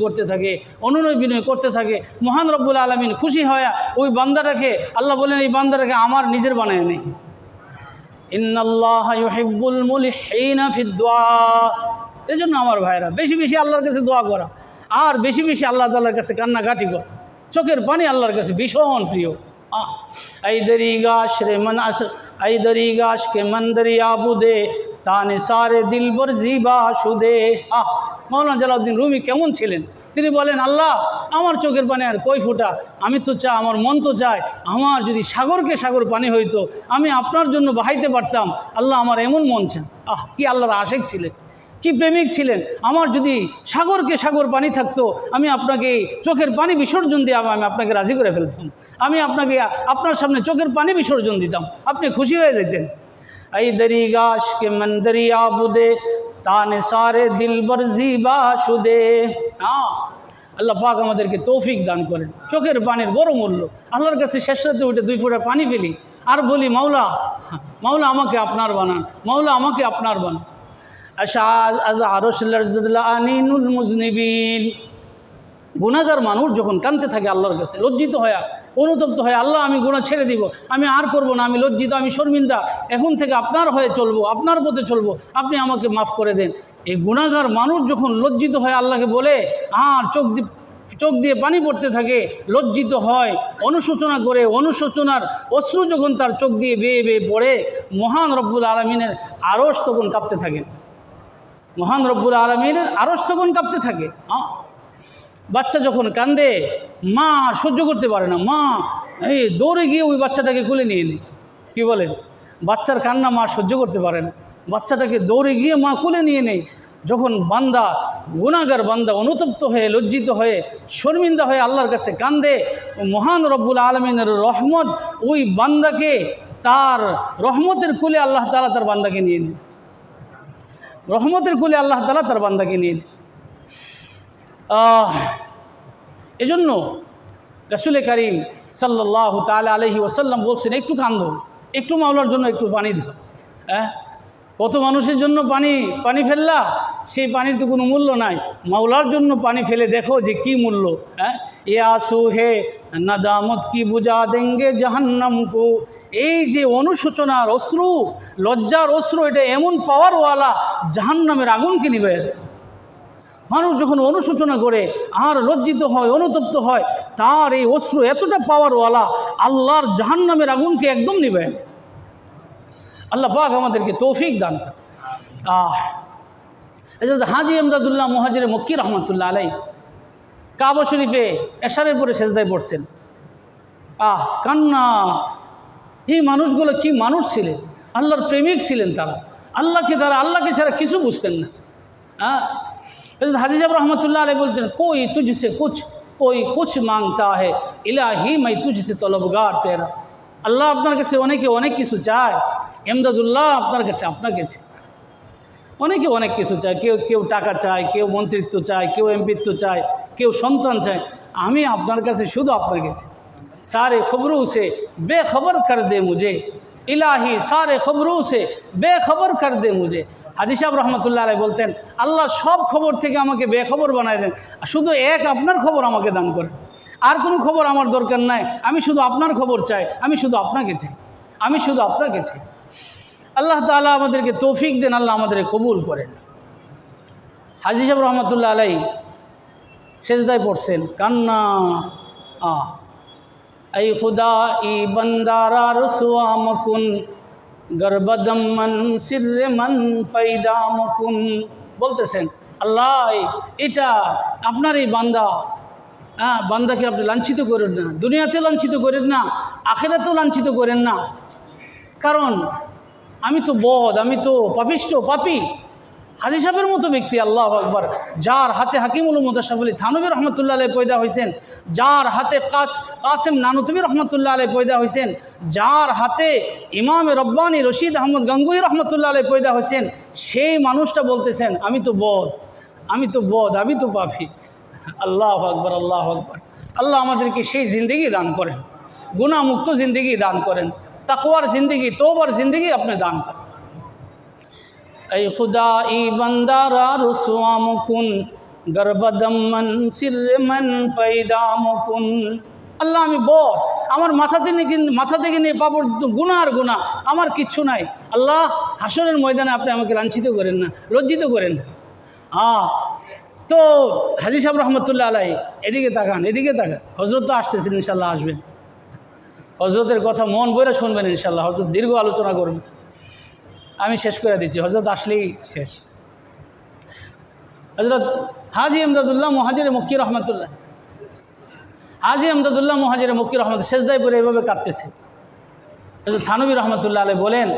করতে থাকে। মহান রব্বুল আলামিন খুশি হয় ওই বান্দাটাকে, আল্লাহ বলেন এই বান্দাটাকে আমার নিজের বানায় নেই। ইন্নাল্লাহা ইউহিব্বুল মুলিহিনা ফিদ দুআ। এই জন্য আমার ভাইরা, বেশি বেশি আল্লাহর কাছে দোয়া করা, আর বেশি বেশি আল্লাহ তাআলার কাছে কান্নাকাটি করা। চোখের পানি আল্লাহর কাছে ভীষণ প্রিয়। আই দরিগাশ রে মন আই দরিগাশ কে মন দরিয়া বুদে, তানে সারে দিলবর জিবা শুদে। মাওলানা জালালউদ্দিন রুমি কেমন ছিলেন? তিনি বলেন, আল্লাহ আমার চোখের পানি আর কই ফোঁটা, আমি তো চাই, আমার মন তো চায় আমার যদি সাগরকে সাগর পানি হইতো, আমি আপনার জন্য বাহাইতে পারতাম। আল্লাহ আমার এমন মন চান। কি আল্লাহর আশেক ছিলেন, কি প্রেমিক ছিলেন। আমার যদি সাগরকে সাগর পানি থাকতো, আমি আপনাকে চোখের পানি বিসর্জন দিয়ে আমি আপনাকে রাজি করে ফেলতাম, আমি আপনাকে আপনার সামনে চোখের পানি বিসর্জন দিতাম, আপনি খুশি হয়ে যেতেন। এই দরিগাশ কে মন দরিয়া বুদে, তানে সারে দিলবর জিবা শুদে। আল্লাহ পাক আমাদেরকে তৌফিক দান করেন। চোখের পানির বড় মূল্য। আল্লাহর কাছে শেষ রাতে উঠে 2 ফোঁটা পানি ফেলি, আর বলি মাওলা, মাওলা আমাকে আপনার বানান, মাওলা আমাকে আপনার বানান। আনিনুল মুজনিবিন, গুনাহগার মানুষ যখন কাঁদতে থাকে আল্লাহর কাছে, লজ্জিত হয়, অনুতপ্ত হয়, আল্লাহ আমি গুনাহ ছেড়ে দিব, আমি আর করব না, আমি লজ্জিত, আমি শর্মিন্দা, এখন থেকে আপনার হয়ে চলবো, আপনার পথে চলবো, আপনি আমাকে মাফ করে দেন। এই গুনাহগার মানুষ যখন লজ্জিত হয় আল্লাহকে বলে, আর চোখ দিয়ে পানি পড়তে থাকে, লজ্জিত হয়, অনুশোচনা করে, অনুশোচনার অশ্রু যখন তার চোখ দিয়ে বেয়ে বেয়ে পড়ে, মহান রব্বুল আলমিনের আরশ তখন কাঁপতে থাকে, মহান রব্বুল আলমিনের আরশ তখন কাঁপতে থাকে। বাচ্চা যখন কান্দে, মা সহ্য করতে পারে না, মা এই দৌড়ে গিয়ে ওই বাচ্চাটাকে কোলে নিয়ে নেয়। কী বলেন? বাচ্চার কান্না মা সহ্য করতে পারে না, বাচ্চাটাকে দৌড়ে গিয়ে মা কোলে নিয়ে নেয়। যখন বান্দা, গুনাহগার বান্দা অনুতপ্ত হয়ে, লজ্জিত হয়ে, শর্মিন্দা হয়ে আল্লাহর কাছে কান্দে, মহান রব্বুল আলমিনের রহমত ওই বান্দাকে, তার রহমতের কোলে আল্লাহ তাআলা তার বান্দাকে নিয়ে নেয়, রহমতের কোলে আল্লাহ তাআলা তার বান্দাকে নিয়ে নেয়। এজন্য রাসূল করিম সাল্লাল্লাহু তাআলা আলাইহি ওয়াসাল্লাম বলছেন, একটু কান্দো, একটু মাওলার জন্য একটু পানি দাও। কত মানুষের জন্য পানি ফেললা, সেই পানির তো কোনো মূল্য নাই, মাওলার জন্য পানি ফেলে দেখো যে কি মূল্য। এ আসু হে নাদামত কি বুঝা দেঙ্গে জাহান্নাম কো, এই যে অনুশোচনার অশ্রু, লজ্জার অশ্রু, এটা এমন পাওয়ারওয়ালা, জাহান্নামের আগুনকে নিভাইয়া দেয়। মানুষ যখন অনুশোচনা করে আর লজ্জিত হয়, অনুতপ্ত হয়, তার এই অশ্রু এতটা পাওয়ারওয়ালা, আল্লাহর জাহান্নামের আগুনকে একদম নিভাইয়া দেয়। আল্লাহ পাক আমাদেরকে তৌফিক দান করে। হাজী এমদাদুল্লাহ মুহাজিরে মক্কি রহমতুল্লাহ আলাই কাবা শরীফে এশারের পরে সেজদায় পড়ছেন। কান্না! এই মানুষগুলো কি মানুষ ছিলেন, আল্লাহর প্রেমিক ছিলেন তারা, আল্লাহকে ছাড়া কিছু বুঝতেন না। হাজী সাহেব রহমতুল্লাহ আলাই বলতেন, কোই তুঝসে কুছ মাংতা হে ইলাহি মাই তুঝসে তলবগার তেরা। আল্লাহ আপনার কাছে অনেকে অনেক কিছু চায়, এমদাদুল্লাহ আপনার কাছে আপনাকে চায়। অনেকে অনেক কিছু চায়, কেউ টাকা চায়, কেউ মন্ত্রিত্ব চায়, কেউ এমপিত্ব চায়, কেউ সন্তান চায়, আমি আপনার কাছে শুধু আপনার কাছে। সারে খবরোं से बेखबर कर दे मुझे इलाही, सारे खबरों से बेखबर कर दे मुझे। হাজী সাহেব রহমতুল্লাহ আলাইহি বলতেন, আল্লাহ সব খবর থেকে আমাকে বেখবর বানায় দেন, শুধু এক আপনার খবর আমাকে দান করেন, আর কোনো খবর আমার দরকার নাই, আমি শুধু আপনার খবর চাই, আমি শুধু আপনাকে চাই, আমি শুধু আপনাকে চাই। আল্লাহ তাআলা আমাদেরকে তৌফিক দেন, আল্লাহ আমাদেরকে কবুল করেন। হাজী সাহেব রহমতুল্লাহ আলাইহি সেজদায় পড়ছেন, কান্না। ऐ खुदा ई बंदारा रसुआ मकुन गरबदम मन सिर मन पैदा मकुन, বলতেছেন, আল্লাহ এটা আপনার এই বান্দা, বান্দাকে আপনি লাঞ্ছিত করেন না, দুনিয়াতে লাঞ্ছিত করেন না, আখিরাতেও লাঞ্ছিত করেন না। কারণ আমি তো বদ, আমি তো পাপিষ্ট, পাপী। হাজী সাহেবের মতো ব্যক্তি, আল্লাহু আকবার, যার হাতে হাকিমুল মুতাশাফি আলী থানভী রহমতুল্লাহ আলাইহি পয়দা হয়েছেন, যার হাতে কাসেম নানুতুবি রহমতুল্লাহ আলাইহি পয়দা হয়েছেন, যার হাতে ইমাম রব্বানী রশিদ আহমদ গঙ্গুহি রহমতুল্লাহ আলাইহি পয়দা হয়েছেন, সেই মানুষটা বলতেছেন, আমি তো বদ, আমি তো বদ, আমি তো পাপী। আল্লাহু আকবার, আল্লাহু আকবার। আল্লাহ আমাদেরকে সেই জিন্দগি দান করেন, গুনাহমুক্ত জিন্দগি দান করেন, তাকওয়ার জিন্দগি, তওবার জিন্দগি আপনি দান করেন। ऐ खुदा ई बंदारा रुसवा मुकुन गरबदम मन सिर मन पैदा मुकुन। আল্লাহ আমি বদ, আমার মাথা থেকে নিয়ে পাপড় গুনাহ আর গুনাহ, আমার কিচ্ছু নাই। আল্লাহ হাসরের ময়দানে আপনি আমাকে লাঞ্ছিত করেন না, লজ্জিত করেন না। তো হাজী সাহেব রহমতুল্লাহ আলাইহি এদিকে তাকান, এদিকে তাকান, হজরত তো আসতেছেন, ইনশাল্লাহ আসবেন, হজরতের কথা মন বইরা শুনবেন ইনশাল্লাহ, হজরত দীর্ঘ আলোচনা করবেন, আমি শেষ করে দিচ্ছি, হজরত আসলেই শেষ। হজরত হাজী এমদাদুল্লাহ মুহাজিরে মক্কি রহমতুল্লাহ, হাজী এমদাদুল্লাহ মুহাজিরে মক্কি রহমতুল্লাহ সেজদায় পড়ে এভাবে কাঁদতেছে। হজরত থানভী রহমতুল্লাহ আলাইহি বলেন,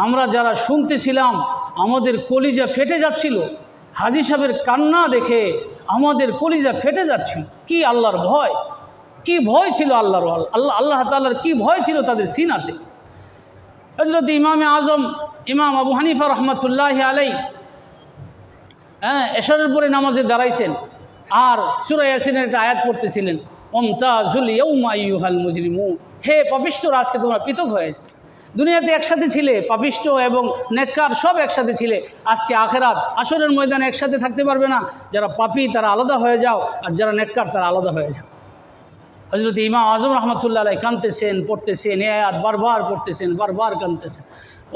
আমরা যারা শুনতেছিলাম আমাদের কলিজা ফেটে যাচ্ছিল, হাজী সাহেবের কান্না দেখে আমাদের কলিজা ফেটে যাচ্ছিল। কি আল্লাহর ভয়, কি ভয় ছিল আল্লাহর, আল্লাহ তাআলার কি ভয় ছিল তাদের সিনাতে। হজরত ইমামে আজম ইমাম আবু হানিফা রহমতুল্লাহ আলাইহি এশারের পরে নামাজে দাঁড়াইছেন আর সূরা ইয়াসিনের একটা আয়াত পড়তেছিলেন, ওমতাজুল ইয়াউমা আইয়ুহাল মুজরিমুন, হে পাপিষ্ঠরা আজকে তোমরা পৃথক হয়ে যাও। দুনিয়াতে একসাথে ছিলে, পাপিষ্ঠ এবং নেককার সব একসাথে ছিলে, আজকে আখেরাত আসরের ময়দানে একসাথে থাকতে পারবে না। যারা পাপী তারা আলাদা হয়ে যাও, আর যারা নেককার তারা আলাদা হয়ে যাও। হযরত ইমাম আজম রহমতুল্লাহ আলাইহি কাঁদতেছেন, পড়তেছেন, এই আয়াত বারবার পড়তেছেন, বারবার কাঁদতেছেন।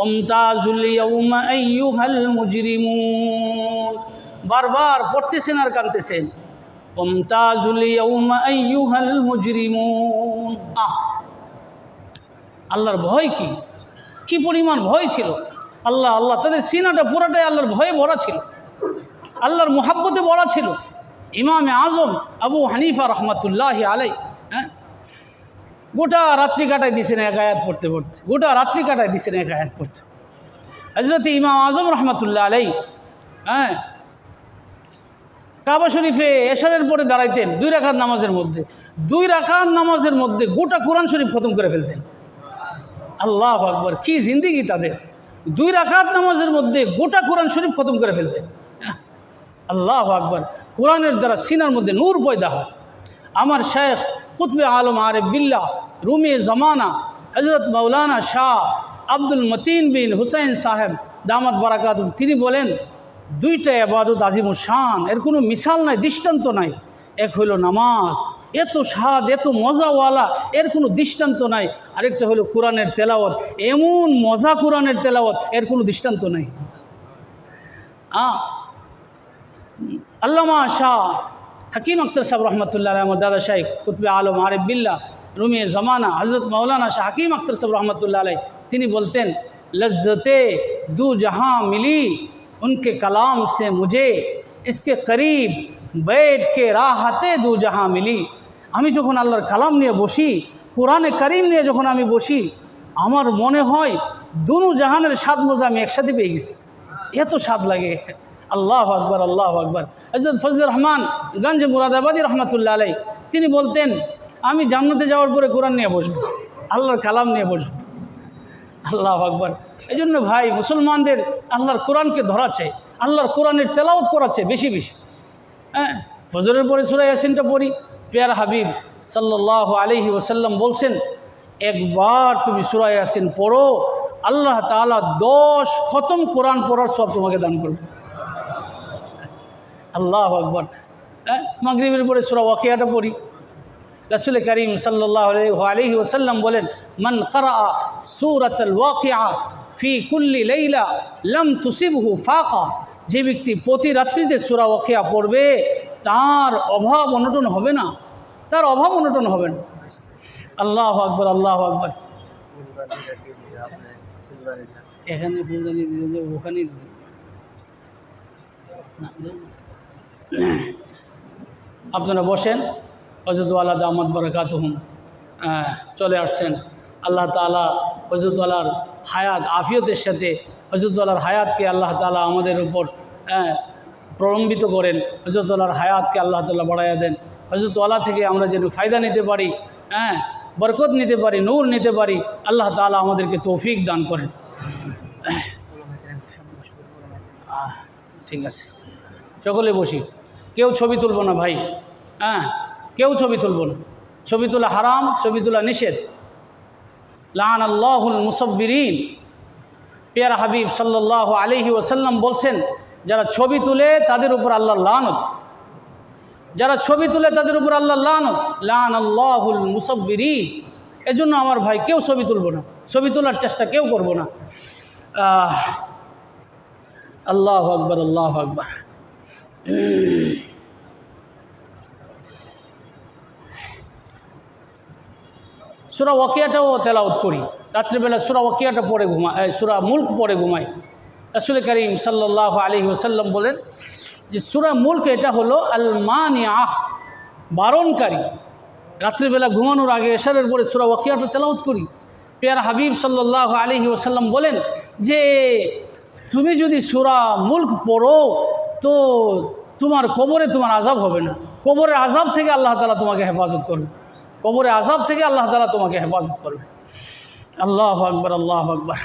ওমতাজুল ইয়াউমা আইয়ুহাল মুজরিমুন, বারবার পড়তেছেন আর কাঁদতেছেন। ওমতাজুল ইয়াউমা আইয়ুহাল মুজরিমুন। আল্লাহর ভয় কি পরিমাণ ভয় ছিল। আল্লাহ তাদের সিনাটা পুরাটাই আল্লাহর ভয়ে ভরা ছিল, আল্লাহর মুহাব্বতে ভরা ছিল। ইমামে আজম আবু হানিফা রহমতুল্লাহি আলাইহি গোটা রাত্রি কাটাই দিয়েছেন এক আয়াত পড়তে পড়তে, গোটা রাত্রি কাটাই দিয়েছেন এক আয়াত পড়তে। হযরত ইমাম আজম রহমতুল্লাহ আলাইহি কাবা শরীফে এশারের পরে দাঁড়াইতেন 2 রাকাত নামাজের মধ্যে, 2 রাকাত নামাজের মধ্যে গোটা কোরআন শরীফ খতম করে ফেলতেন। আল্লাহু আকবার, কি জিন্দেগি তাদের! 2 রাকাত নামাজের মধ্যে গোটা কোরআন শরীফ খতম করে ফেলতেন। আল্লাহু আকবার, কোরআনের দ্বারা সিনার মধ্যে নূর পয়দা হয়। আমার শেখ কুতবে আলম আরিফ বিল্লাহ রুমি জামানা হযরত মাওলানা শাহ আব্দুল মতিন বিন হুসাইন সাহেব দামাত বারাকাতুহ, তিনি বলেন 2টা ইবাদত আজিমুশ শান, এর কোনো মিসাল নাই, দৃষ্টান্ত নাই। এক হইল নামাজ, এত স্বাদ, এত মজাওয়ালা, এর কোনো দৃষ্টান্ত নাই। আরেকটা হলো কোরআনের তেলাওয়াত, এমন মজা কোরআনের তেলাওয়াত, এর কোনো দৃষ্টান্ত নাই। আল্লামা শাহ হাকিম আখতার সাহেব রহমতুল্লাহ আলাইহি, আমার দাদা শাইখ কুতবে আলম আরিফ বিল্লাহ রুমি জামানা হযরত মাওলানা শাহ হাকিম আখতার সাহেব রহমতুল্লাহ আলাইহি, তিনি বলতেন লজ্জতে দু জাহাं মিলি उनके कलाम से मुझे इसके करीब बैठ के राहते दू जहां मिली। আমি যখন আল্লাহর কালাম নিয়ে বসি, কোরআনে কারীম নিয়ে যখন আমি বসি, আমার মনে হয় দুনো জাহানের স্বাদ মজা আমি একসাথে পেয়ে গেছি, এত স্বাদ লাগে। আল্লাহু আকবার, আল্লাহু আকবার। হযরত ফজলুর রহমান গঞ্জ মুরাদাবাদী রহমতুল্লাহ আলাইহি, তিনি বলতেন আমি জান্নাতে যাওয়ার পরে কোরআন নিয়ে বসবো, আল্লাহর কালাম নিয়ে বসবো। আল্লাহু আকবার। এই জন্য ভাই মুসলমানদের আল্লাহর কোরআনকে ধরা চাই, আল্লাহর কোরআনের তেলাওয়াত করা চাই বেশি বেশি। ফজরের পরে সূরা ইয়াসিনটা পড়ি। প্যারা হাবিব সাল্লাল্লাহু আলাইহি ওয়াসাল্লাম বলছেন, একবার তুমি সূরা ইয়াসিন পড়ো, আল্লাহ তাআলা 10 খতম কোরআন পড়ার সওয়াব তোমাকে দান করবে। আল্লাহু আকবার। মাগরিবের পরে সূরা ওয়াকিয়াটা পড়ি। রাসূল করিম সাল্লাল্লাহু আলাইহি ওয়াসাল্লাম বলেন, মান ক্বারাআ সূরাতাল ওয়াকিয়া ফি কুল্লি লাইলা লাম তুসিবহু ফাকা, যে ব্যক্তি প্রতি রাত্রিতে সূরা ওয়াকিয়া পড়বে তার অভাব অনটন হবে না, তার অভাব অনটন হবে না। আল্লাহু আকবার, আল্লাহু আকবার। এখানে ফুলদানি দিয়ে ওখানে আপনারা বসেন। হযরত ওয়ালা দামাত বারাকাতুহুম চলে আসছেন। আল্লাহ তাআলা হযরত ওয়ালার হায়াত আফিয়তের সাথে হযরত ওয়ালার হায়াতকে আল্লাহ তাআলা আমাদের উপর প্রলম্বিত করেন। হযরত ওয়ালার হায়াতকে আল্লাহ তাআলা বাড়াইয়া দেন। হযরত ওয়ালা থেকে আমরা যেন ফায়দা নিতে পারি, বরকত নিতে পারি, নূর নিতে পারি, আল্লাহ তাআলা আমাদেরকে তৌফিক দান করেন। ঠিক আছে, সকলে বসি। কেউ ছবি তুলব না ভাই, কেউ ছবি তুলব না। ছবি তোলা হারাম, ছবি তোলা নিষেধ। লাআনাল্লাহুল মুসাব্বিরিন। প্যারা হাবিব সাল্লাল্লাহু আলাইহি ওয়াসাল্লাম বলছেন, যারা ছবি তুলে তাদের উপর আল্লাহর লানত, যারা ছবি তুলে তাদের উপর আল্লাহর লানত। লাআনাল্লাহুল মুসাব্বিরিন। এজন্য আমার ভাই কেউ ছবি তুলব না, ছবি তোলার চেষ্টা কেউ করব না। আল্লাহু আকবার, আল্লাহু আকবার। সূরা ওয়াকিয়াটাও তেলাওয়াত করি রাত্রিবেলা। সূরা ওয়াকিয়াটা পড়ে ঘুমাই, সূরা মুলক পড়ে ঘুমাই। রাসূল করিম সাল্লাল্লাহু আলাইহি ওয়াসাল্লাম বলেন যে সূরা মুলক এটা হলো আল মানিআহ, বারণকারী। রাত্রিবেলা ঘুমানোর আগে এশারের পরে সূরা ওয়াকিয়াটা তেলাওয়াত করি। প্যারা হাবিব সাল্লাল্লাহু আলাইহি ওয়াসাল্লাম বলেন যে তুমি যদি সূরা মুলক পড়ো তো তোমার কবরে তোমার আযাব হবে না, কবরের আযাব থেকে আল্লাহ তাআলা তোমাকে হেফাজত করবে, কবরের আযাব থেকে আল্লাহ তাআলা তোমাকে হেফাজত করবে। আল্লাহু আকবার, আল্লাহু আকবার।